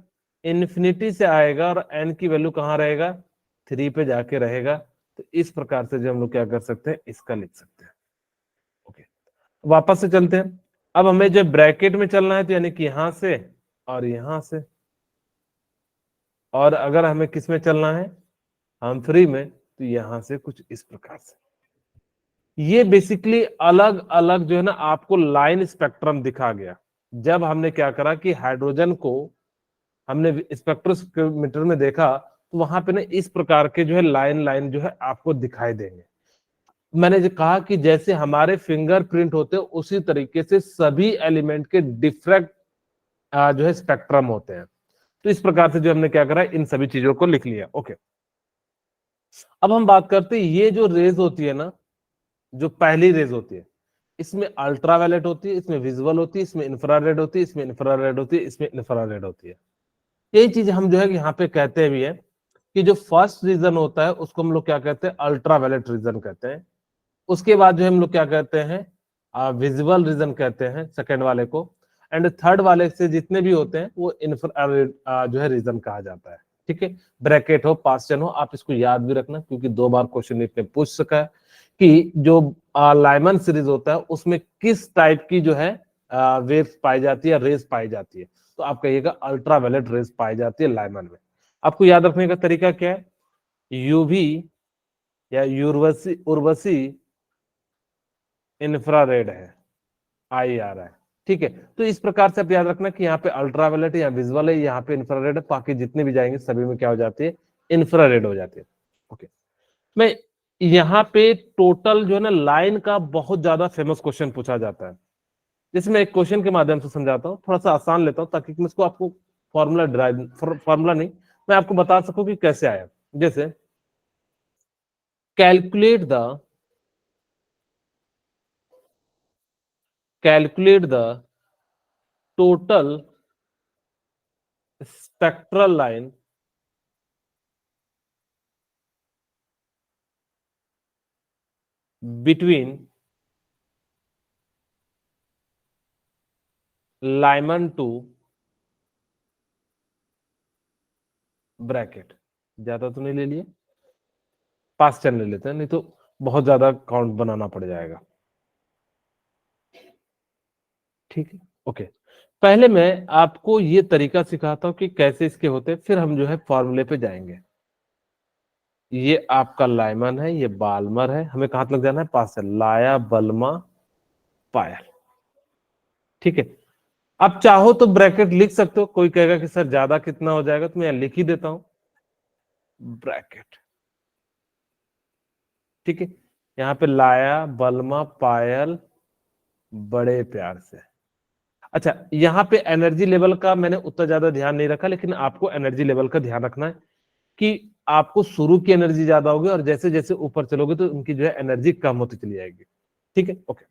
इन्फिनिटी से आएगा, और एन की वैल्यू कहां रहेगा, 3 पे जाके रहेगा। तो इस प्रकार से जो हम लोग क्या कर सकते हैं, इसका लिख सकते हैं। ओके, वापस से चलते हैं। अब हमें जो ब्रैकेट में चलना है, तो यानी कि यहां से और यहां से, और अगर हमें किस में चलना है, हम फ्री में, तो यहां से कुछ इस प्रकार से। ये बेसिकली अलग अलग जो है ना आपको लाइन स्पेक्ट्रम दिखा गया। जब हमने क्या करा कि हाइड्रोजन को हमने स्पेक्ट्रोमीटर में देखा, तो वहां पे ना इस प्रकार के जो है लाइन लाइन जो है आपको दिखाई देंगे। मैंने जो कहा कि जैसे हमारे फिंगरप्रिंट होते हैं उसी तरीके से सभी एलिमेंट के डिफरेंट जो है स्पेक्ट्रम होते हैं। तो इस प्रकार से जो हमने क्या करा, इन सभी चीजों को लिख लिया। ओके, अब हम बात करते हैं ये जो रेज होती है ना, जो पहली रेज होती है, इसमें अल्ट्रावायलेट होती है, इसमें विजुअल होती है, इसमें इंफ्रारेड होती है, इसमें इंफ्रारेड होती है, इसमें इंफ्रारेड होती है। यही चीज हम जो है यहाँ पे कहते भी है कि जो फर्स्ट रीजन होता है उसको हम लोग क्या कहते हैं, अल्ट्रावायलेट रीजन कहते हैं। उसके बाद जो हम लोग क्या कहते हैं, विजुअल रीजन कहते हैं सेकंड वाले को। एंड थर्ड वाले से जितने भी होते हैं वो इंफ्रारेड जो है रीजन कहा जाता है। ठीक है, ब्रैकेट हो पास्टन हो, आप इसको याद भी रखना, क्योंकि 2 बार क्वेश्चन इसमें पूछ सका है कि जो लाइमन सीरीज होता है उसमें किस टाइप की जो है वेव्स पाई जाती है, रेज पाई जाती है। तो आप कहिएगा अल्ट्रावायलेट रेज पाई जाती है लाइमन में। आपको याद रखने का तरीका क्या है, यूवी या उर्वशी उर्वशी इंफ्रारेड है, आई आ रहा है। ठीक है, तो इस प्रकार से आप याद रखना कि यहाँ पे अल्ट्रावायलेट या विजुअल है, यहाँ पे इंफ्रारेड है, बाकी जितने भी जाएंगे सभी में क्या हो जाती है, इंफ्रारेड हो जाती है। ओके, मैं यहाँ पे टोटल जो है ना लाइन का बहुत ज्यादा फेमस क्वेश्चन पूछा जाता है, जैसे मैं एक क्वेश्चन के माध्यम से समझाता हूँ, थोड़ा सा आसान लेता हूँ ताकि मैं इसको आपको फॉर्मूला नहीं, मैं आपको बता सकूं कि कैसे आया। जैसे calculate the total spectral line between Lyman to bracket. ज्यादा तो नहीं ले लिए, 5 चैन ले लेते हैं, नहीं तो बहुत ज्यादा काउंट बनाना पड़ जाएगा। ठीक है, ओके, पहले मैं आपको ये तरीका सिखाता हूं कि कैसे इसके होते हैं, फिर हम जो है फॉर्मूले पे जाएंगे। ये आपका लाइमन है, ये बाल्मर है, हमें कहां तक जाना है, पास है, लाया बल्मा पायल। ठीक है, आप चाहो तो ब्रैकेट लिख सकते हो, कोई कहेगा कि सर ज्यादा कितना हो जाएगा, तो मैं लिख ही देता हूं ब्रैकेट। ठीक है, यहाँ पे लाया बल्मा पायल बड़े प्यार से। अच्छा, यहाँ पे एनर्जी लेवल का मैंने उतना ज्यादा ध्यान नहीं रखा, लेकिन आपको एनर्जी लेवल का ध्यान रखना है कि आपको शुरू की एनर्जी ज्यादा होगी और जैसे जैसे ऊपर चलोगे तो उनकी जो है एनर्जी कम होती चली जाएगी। ठीक है, ओके,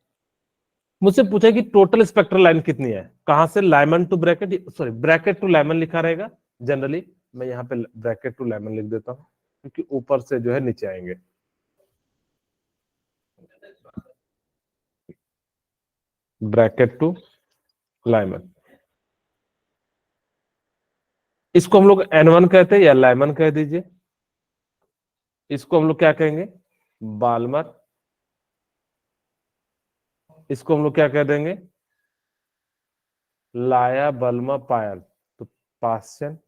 मुझसे पूछा कि टोटल स्पेक्ट्रल लाइन कितनी है, कहां से, Lyman to Brackett, sorry Brackett to Lyman लिखा रहेगा जनरली, मैं यहाँ पे ब्रैकेट टू लाइमन लिख देता हूँ क्योंकि ऊपर से जो है नीचे आएंगे। ब्रैकेट टू लाइमन, इसको हम लोग N1 कहते हैं या लाइमन कह दीजिए, इसको हम लोग क्या कहेंगे, बाल्मर, इसको हम लोग क्या कह देंगे, लाया बल्मा पायल, तो पास्चन,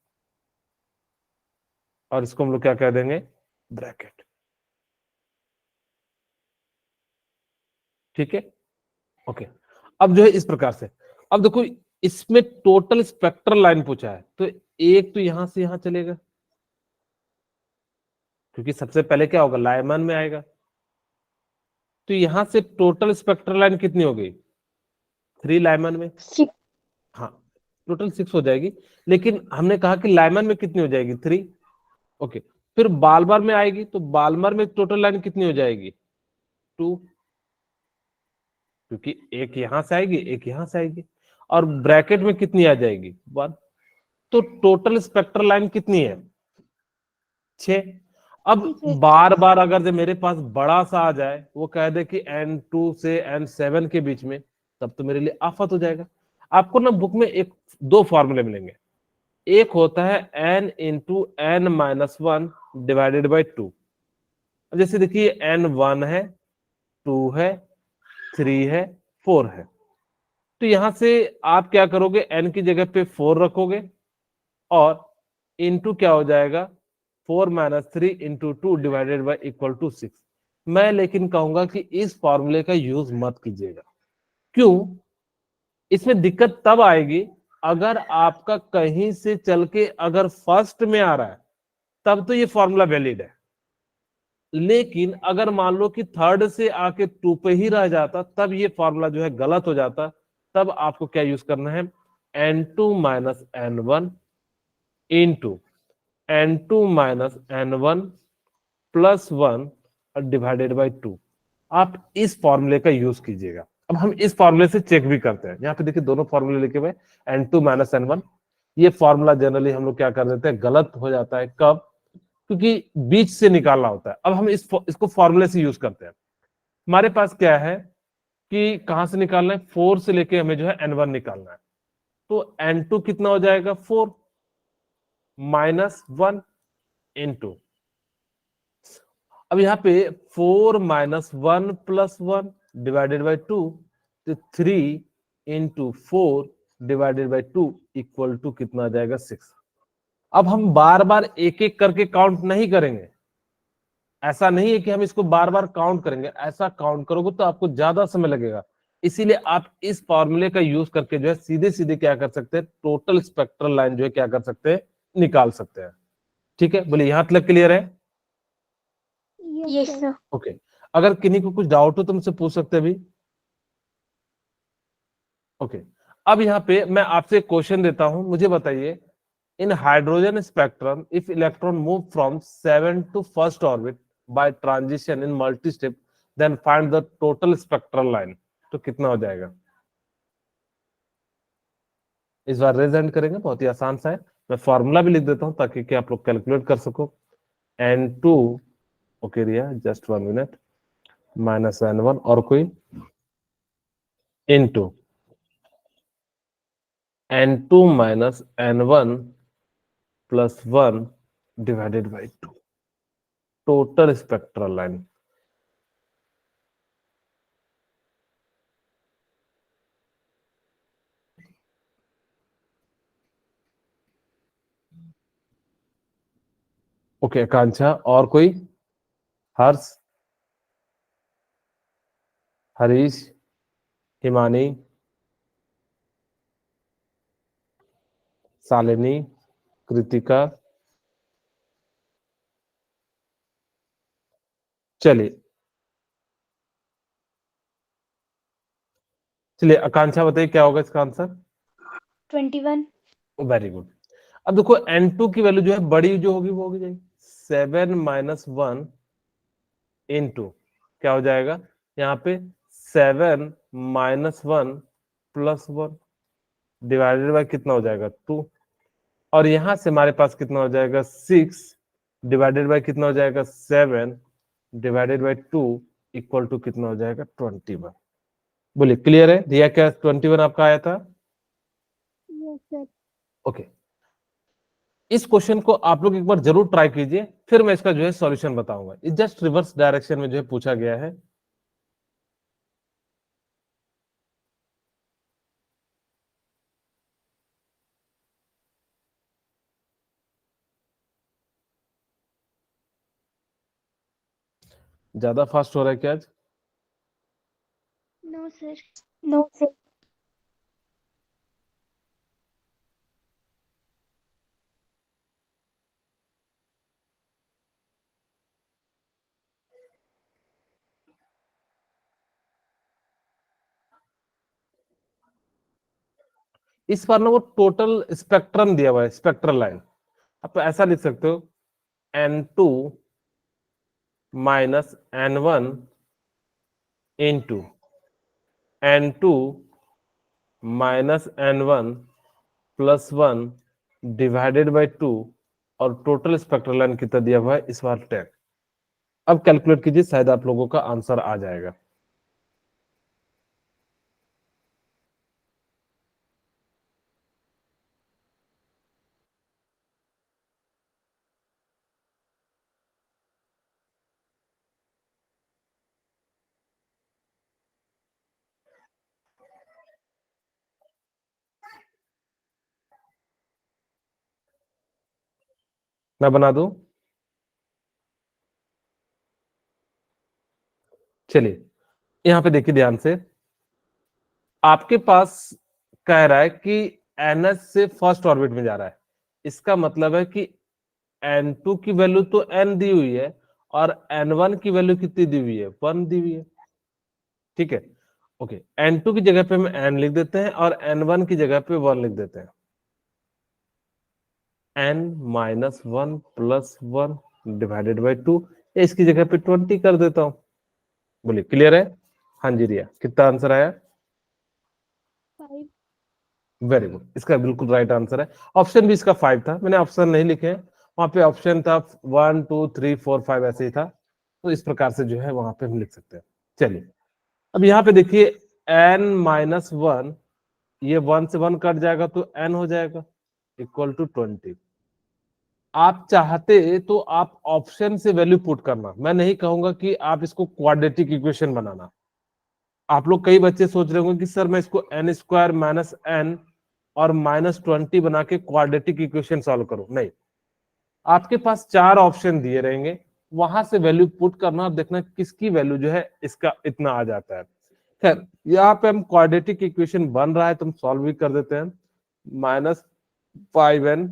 और इसको हम लोग क्या कह देंगे, ब्रैकेट। ठीक है, ओके, अब जो है इस प्रकार से, अब देखो इसमें टोटल स्पेक्ट्रल लाइन पूछा है, तो एक तो यहां से यहां चलेगा, क्योंकि सबसे पहले क्या होगा, लाइमन में आएगा, तो यहां से टोटल स्पेक्ट्रल लाइन कितनी हो गई, 3 लाइमन में, 6. हाँ टोटल 6 हो जाएगी, लेकिन हमने कहा कि लाइमन में कितनी हो जाएगी, 3। ओके, फिर बाल्मर में आएगी, तो बाल्मर में टोटल लाइन कितनी हो जाएगी, 2, क्योंकि एक यहां से आएगी एक यहां से आएगी, और ब्रैकेट में कितनी आ जाएगी, 1। तो टोटल स्पेक्ट्रल लाइन कितनी है, 6। अब बार बार अगर जो मेरे पास बड़ा सा आ जाए, वो कह दे कि N2 से N7 के बीच में, तब तो मेरे लिए आफत हो जाएगा। आपको ना बुक में 2 फॉर्मूले मिलेंगे, एक होता है n into n minus 1 divided by 2। जैसे देखिए N1 है, 2 है, 3 है, 4 है, तो यहां से आप क्या करोगे, n की जगह पे 4 रखोगे और इनटू क्या हो जाएगा 4 minus 3 into 2 divided by equal to 6। मैं लेकिन कहूंगा कि इस फॉर्मूले का यूज मत कीजिएगा। क्यों? इसमें दिक्कत तब आएगी अगर आपका कहीं से चल के अगर फर्स्ट में आ रहा है तब तो ये फॉर्मूला वैलिड है, लेकिन अगर मान लो कि थर्ड से आके टू पे ही रह जाता तब ये फॉर्मूला जो है गलत हो जाता। तब आपको क्या यूज करना है, n2 minus N one into n2 minus N one plus one divided by two. आप इस फॉर्मूले का यूज कीजिएगा। अब हम इस फॉर्मूले से चेक भी करते हैं। यहाँ पे देखिए दोनों फॉर्मूले लिखे हुए n2 माइनस एन वन। ये फॉर्मूला जनरली हम लोग क्या कर देते हैं, गलत हो जाता है। कब? क्योंकि बीच से निकालना होता है। अब हम इसको फॉर्मूले से यूज करते हैं। हमारे पास क्या है कि कहां से निकालना है, 4 से लेके हमें जो है n1 निकालना है। तो n2 कितना हो जाएगा, 4 माइनस 1 इंटू, अब यहाँ पे 4 माइनस 1 प्लस 1 डिवाइडेड बाई 2, तो 3 into 4 divided by 2 equal to कितना आ जाएगा, 6। अब हम बार बार एक एक करके काउंट नहीं करेंगे। ऐसा नहीं है कि हम इसको बार बार काउंट करेंगे, ऐसा काउंट करोगे तो आपको ज्यादा समय लगेगा। इसीलिए आप इस फॉर्मूले का यूज करके जो है सीधे सीधे क्या कर सकते हैं, टोटल स्पेक्ट्रल लाइन जो है क्या कर सकते हैं, निकाल सकते हैं। ठीक है, बोले यहां तक क्लियर है? Yes sir. ओके, अगर किन्हीं को कुछ डाउट हो तो मुझसे पूछ सकते हैं अभी। ओके, अब यहाँ पे मैं आपसे क्वेश्चन देता हूं, मुझे बताइए, in hydrogen spectrum if electron move from 7 to first orbit by transition in multi step then find the total spectral line. तो कितना हो जाएगा? इस बार रेज हैंड करेंगे, बहुत ही आसान सा है। मैं फॉर्मूला भी लिख देता हूं ताकि कि आप लोग कैलकुलेट कर सको। n2, okay Riya just 1 minute, minus n1 और कोई into n2 minus n1 plus 1 divided by 2, total spectral line. Okay Akanksha, और कोई? हर्ष, हरीश, हिमानी, शालिनी, कृतिका। चलिए चलिए आकांक्षा बताइए क्या होगा इसका आंसर। 21। Very good. अब देखो n2 की वैल्यू जो है बड़ी जो होगी वो होगी जाएगी 7 माइनस 1 इंटू क्या हो जाएगा यहाँ पे 7 माइनस 1 प्लस 1 डिवाइडेड बाय कितना हो जाएगा 2, और यहां से हमारे पास कितना हो जाएगा 6 डिवाइडेड बाय कितना हो जाएगा 7 डिवाइडेड बाय 2 इक्वल टू कितना हो जाएगा 21। बोलिए क्लियर है? दिया क्या 21 आपका आया था? Yes, sir. ओके, इस क्वेश्चन को आप लोग एक बार जरूर ट्राई कीजिए, फिर मैं इसका जो है सॉल्यूशन बताऊंगा। ये जस्ट रिवर्स डायरेक्शन में जो है पूछा गया है। ज्यादा फास्ट हो रहा है क्या आज? No, sir. No sir. इस बार ना वो टोटल स्पेक्ट्रम दिया हुआ है, स्पेक्ट्रल लाइन। आप ऐसा लिख सकते हो n2 minus n1 into n2 minus n1 plus 1 divided by 2, और टोटल स्पेक्ट्रल लाइन कितना दिया हुआ है इस बार 10। अब कैलकुलेट कीजिए, शायद आप लोगों का आंसर आ जाएगा। मैं बना दूं? चलिए यहां पे देखिए ध्यान से, आपके पास कह रहा है कि NH से फर्स्ट ऑर्बिट में जा रहा है, इसका मतलब है कि N2 की वैल्यू तो N दी हुई है और N1 की वैल्यू कितनी दी हुई है, 1 दी हुई है। ठीक है, ओके, N2 की जगह पे हम N लिख देते हैं और N1 की जगह पे 1 लिख देते हैं। N minus 1 plus 1 divided by 2, इसकी जगह पे 20 कर देता हूं। बोलिए क्लियर है? हाँ जी रिया, कितना आंसर आया? 5. वेरी गुड, इसका बिल्कुल राइट आंसर है। ऑप्शन भी इसका 5 था, मैंने ऑप्शन नहीं लिखे हैं, वहां पे ऑप्शन था 1 2 3 4 5 ऐसे ही था, तो इस प्रकार से जो है वहां पे हम लिख सकते हैं। चलिए अब यहाँ पे देखिए n माइनस 1, ये 1 से 1 कट जाएगा तो n हो जाएगा इक्वल टू 20। आप चाहते तो आप ऑप्शन से वैल्यू पुट करना, मैं नहीं कहूंगा कि आप इसको क्वाड्रेटिक इक्वेशन बनाना। आप लोग कई बच्चे सोच रहे होंगे कि सर मैं इसको n स्क्वायर माइनस n और -20 बना के क्वाड्रेटिक इक्वेशन सॉल्व करूं। नहीं, आपके पास 4 ऑप्शन दिए रहेंगे, वहां से वैल्यू पुट करना और देखना किसकी वैल्यू जो है इसका इतना आ जाता है। खैर यहाँ पे हम क्वाड्रेटिक इक्वेशन बन रहा है तो हम सॉल्व भी कर देते हैं। -5n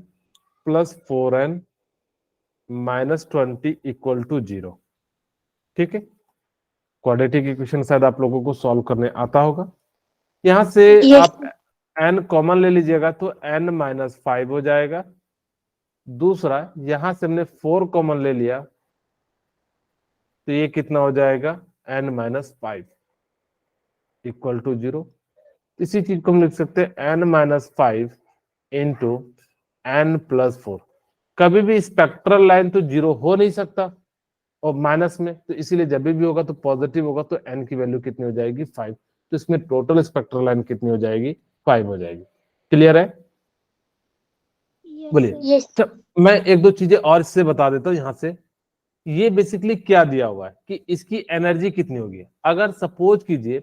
plus 4n -20 equal to 0। ठीक है, क्वाड्रेटिक इक्वेशन शायद आप लोगों को सॉल्व करने आता होगा। यहां से Yes, आप n कॉमन ले लीजिएगा तो n माइनस 5 हो जाएगा। दूसरा, यहां से हमने 4 कॉमन ले लिया तो ये कितना हो जाएगा, n माइनस 5 इक्वल टू 0। इसी चीज को हम लिख सकते हैं n minus 5 into n plus 4। कभी भी स्पेक्ट्रल लाइन तो 0 हो नहीं सकता और माइनस में, तो इसीलिए जब भी होगा तो पॉजिटिव होगा, तो n की वैल्यू कितनी हो जाएगी, 5। तो इसमें टोटल स्पेक्ट्रल लाइन कितनी हो जाएगी, 5 हो जाएगी। क्लियर है? Yes, बोलिए। sir. yes, अच्छा, मैं एक दो चीजें और इससे बता देता हूँ यहाँ से। ये बेसिकली क्या दिया हुआ है कि इसकी एनर्जी कितनी होगी। अगर सपोज कीजिए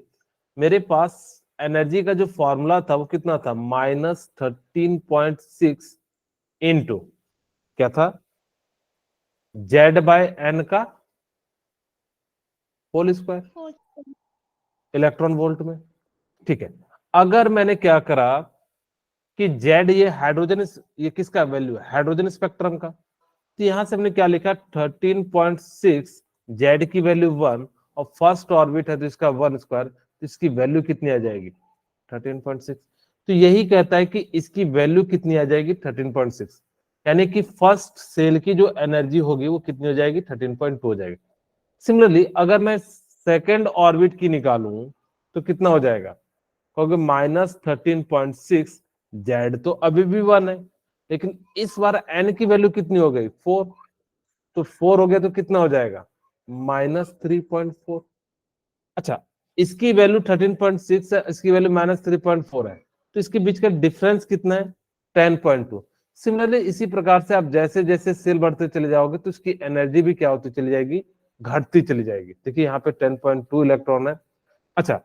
मेरे पास एनर्जी का जो फॉर्मूला था वो कितना था, -13.6 इंटू क्या था, जेड बाय एन का होल स्क्वायर, 4. इलेक्ट्रॉन वोल्ट में। ठीक है, अगर मैंने क्या करा कि जेड ये हाइड्रोजन, ये किसका वैल्यू है, हाइड्रोजन स्पेक्ट्रम का, तो यहां से हमने क्या लिखा 13.6, जेड की वैल्यू 1 और फर्स्ट ऑर्बिट है तो इसका 1 स्क्वायर, तो इसकी वैल्यू कितनी आ जाएगी, 13.6। तो यही कहता है कि इसकी वैल्यू कितनी आ जाएगी, 13.6, यानी कि फर्स्ट सेल की जो एनर्जी होगी वो कितनी हो जाएगी, 13.2 हो जाएगी। सिमिलरली अगर मैं सेकेंड ऑर्बिट की निकालूं तो कितना हो जाएगा, क्योंकि -13.6, जेड तो अभी भी 1 है, लेकिन इस बार एन की वैल्यू कितनी हो गई, 4, तो 4 हो गया तो कितना हो जाएगा, -3.4। अच्छा, इसकी वैल्यू 13.6 है, इसकी वैल्यू -3.4 है, तो इसके बीच का डिफरेंस कितना है, 10.2। सिमिलरली इसी प्रकार से आप जैसे जैसे सेल बढ़ते चले जाओगे तो इसकी एनर्जी भी क्या होती चली जाएगी, घटती चली जाएगी। देखिए यहाँ पे 10.2 इलेक्ट्रॉन है। अच्छा,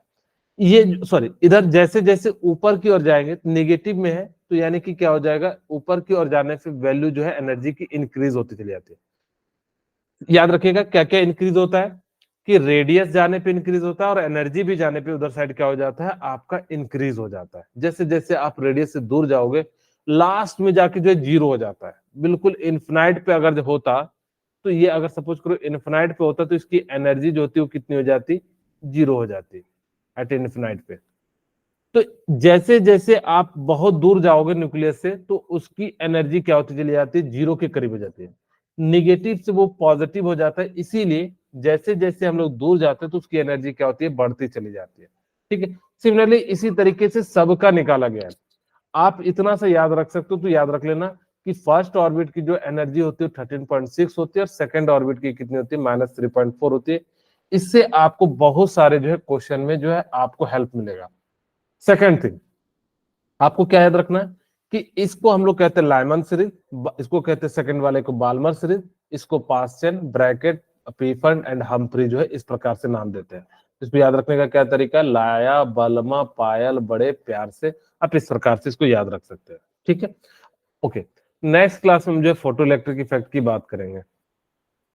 ये सॉरी, इधर जैसे जैसे ऊपर की ओर जाएंगे तो नेगेटिव में है, तो यानी कि क्या हो जाएगा, ऊपर की ओर जाने से वैल्यू जो है एनर्जी की इंक्रीज होती चली जाती है। याद रखिएगा क्या क्या इंक्रीज होता है, कि रेडियस जाने पे इंक्रीज होता है और एनर्जी भी जाने पे उधर साइड क्या हो जाता है, आपका इंक्रीज हो जाता है। जैसे जैसे आप रेडियस से दूर जाओगे लास्ट में जाके जो है 0 हो जाता है। बिल्कुल इन्फिनाइट पे अगर होता, तो ये अगर सपोज करो इन्फिनाइट पे होता तो इसकी एनर्जी जो होती है वो कितनी हो जाती, 0 हो जाती एट इन्फिनाइट पे। तो जैसे जैसे आप बहुत दूर जाओगे न्यूक्लियस से तो उसकी एनर्जी क्या होती चली जाती है, 0 के करीब हो जाती है। निगेटिव से वो पॉजिटिव हो जाता है, इसीलिए जैसे जैसे हम लोग दूर जाते हैं तो उसकी एनर्जी क्या होती है, बढ़ती चली जाती है। ठीक है, सिमिलरली इसी तरीके से सबका निकाला गया है। आप इतना सा याद रख सकते हो, तो याद रख लेना कि फर्स्ट ऑर्बिट की जो एनर्जी होती है 13.6 होती है और सेकंड ऑर्बिट की कितनी होती है, -3.4 होती है। इससे आपको बहुत सारे जो है क्वेश्चन में जो है आपको हेल्प मिलेगा। सेकेंड थिंग आपको क्या याद रखना है कि इसको हम लोग कहते हैं लाइमन सीरीज, इसको कहते हैं सेकंड वाले को बाल्मर सीरीज, इसको पास्चन, ब्रैकेट, पीफर्न एंड हम्फ्री जो है इस प्रकार से नाम देते हैं। इसको याद रखने का क्या तरीका है, लाया, बलमा, पायल, बड़े प्यार से, आप इस प्रकार से इसको याद रख सकते हैं। ठीक है, ओके। नेक्स्ट क्लास में हम जो फोटो इलेक्ट्रिक इफेक्ट की बात करेंगे।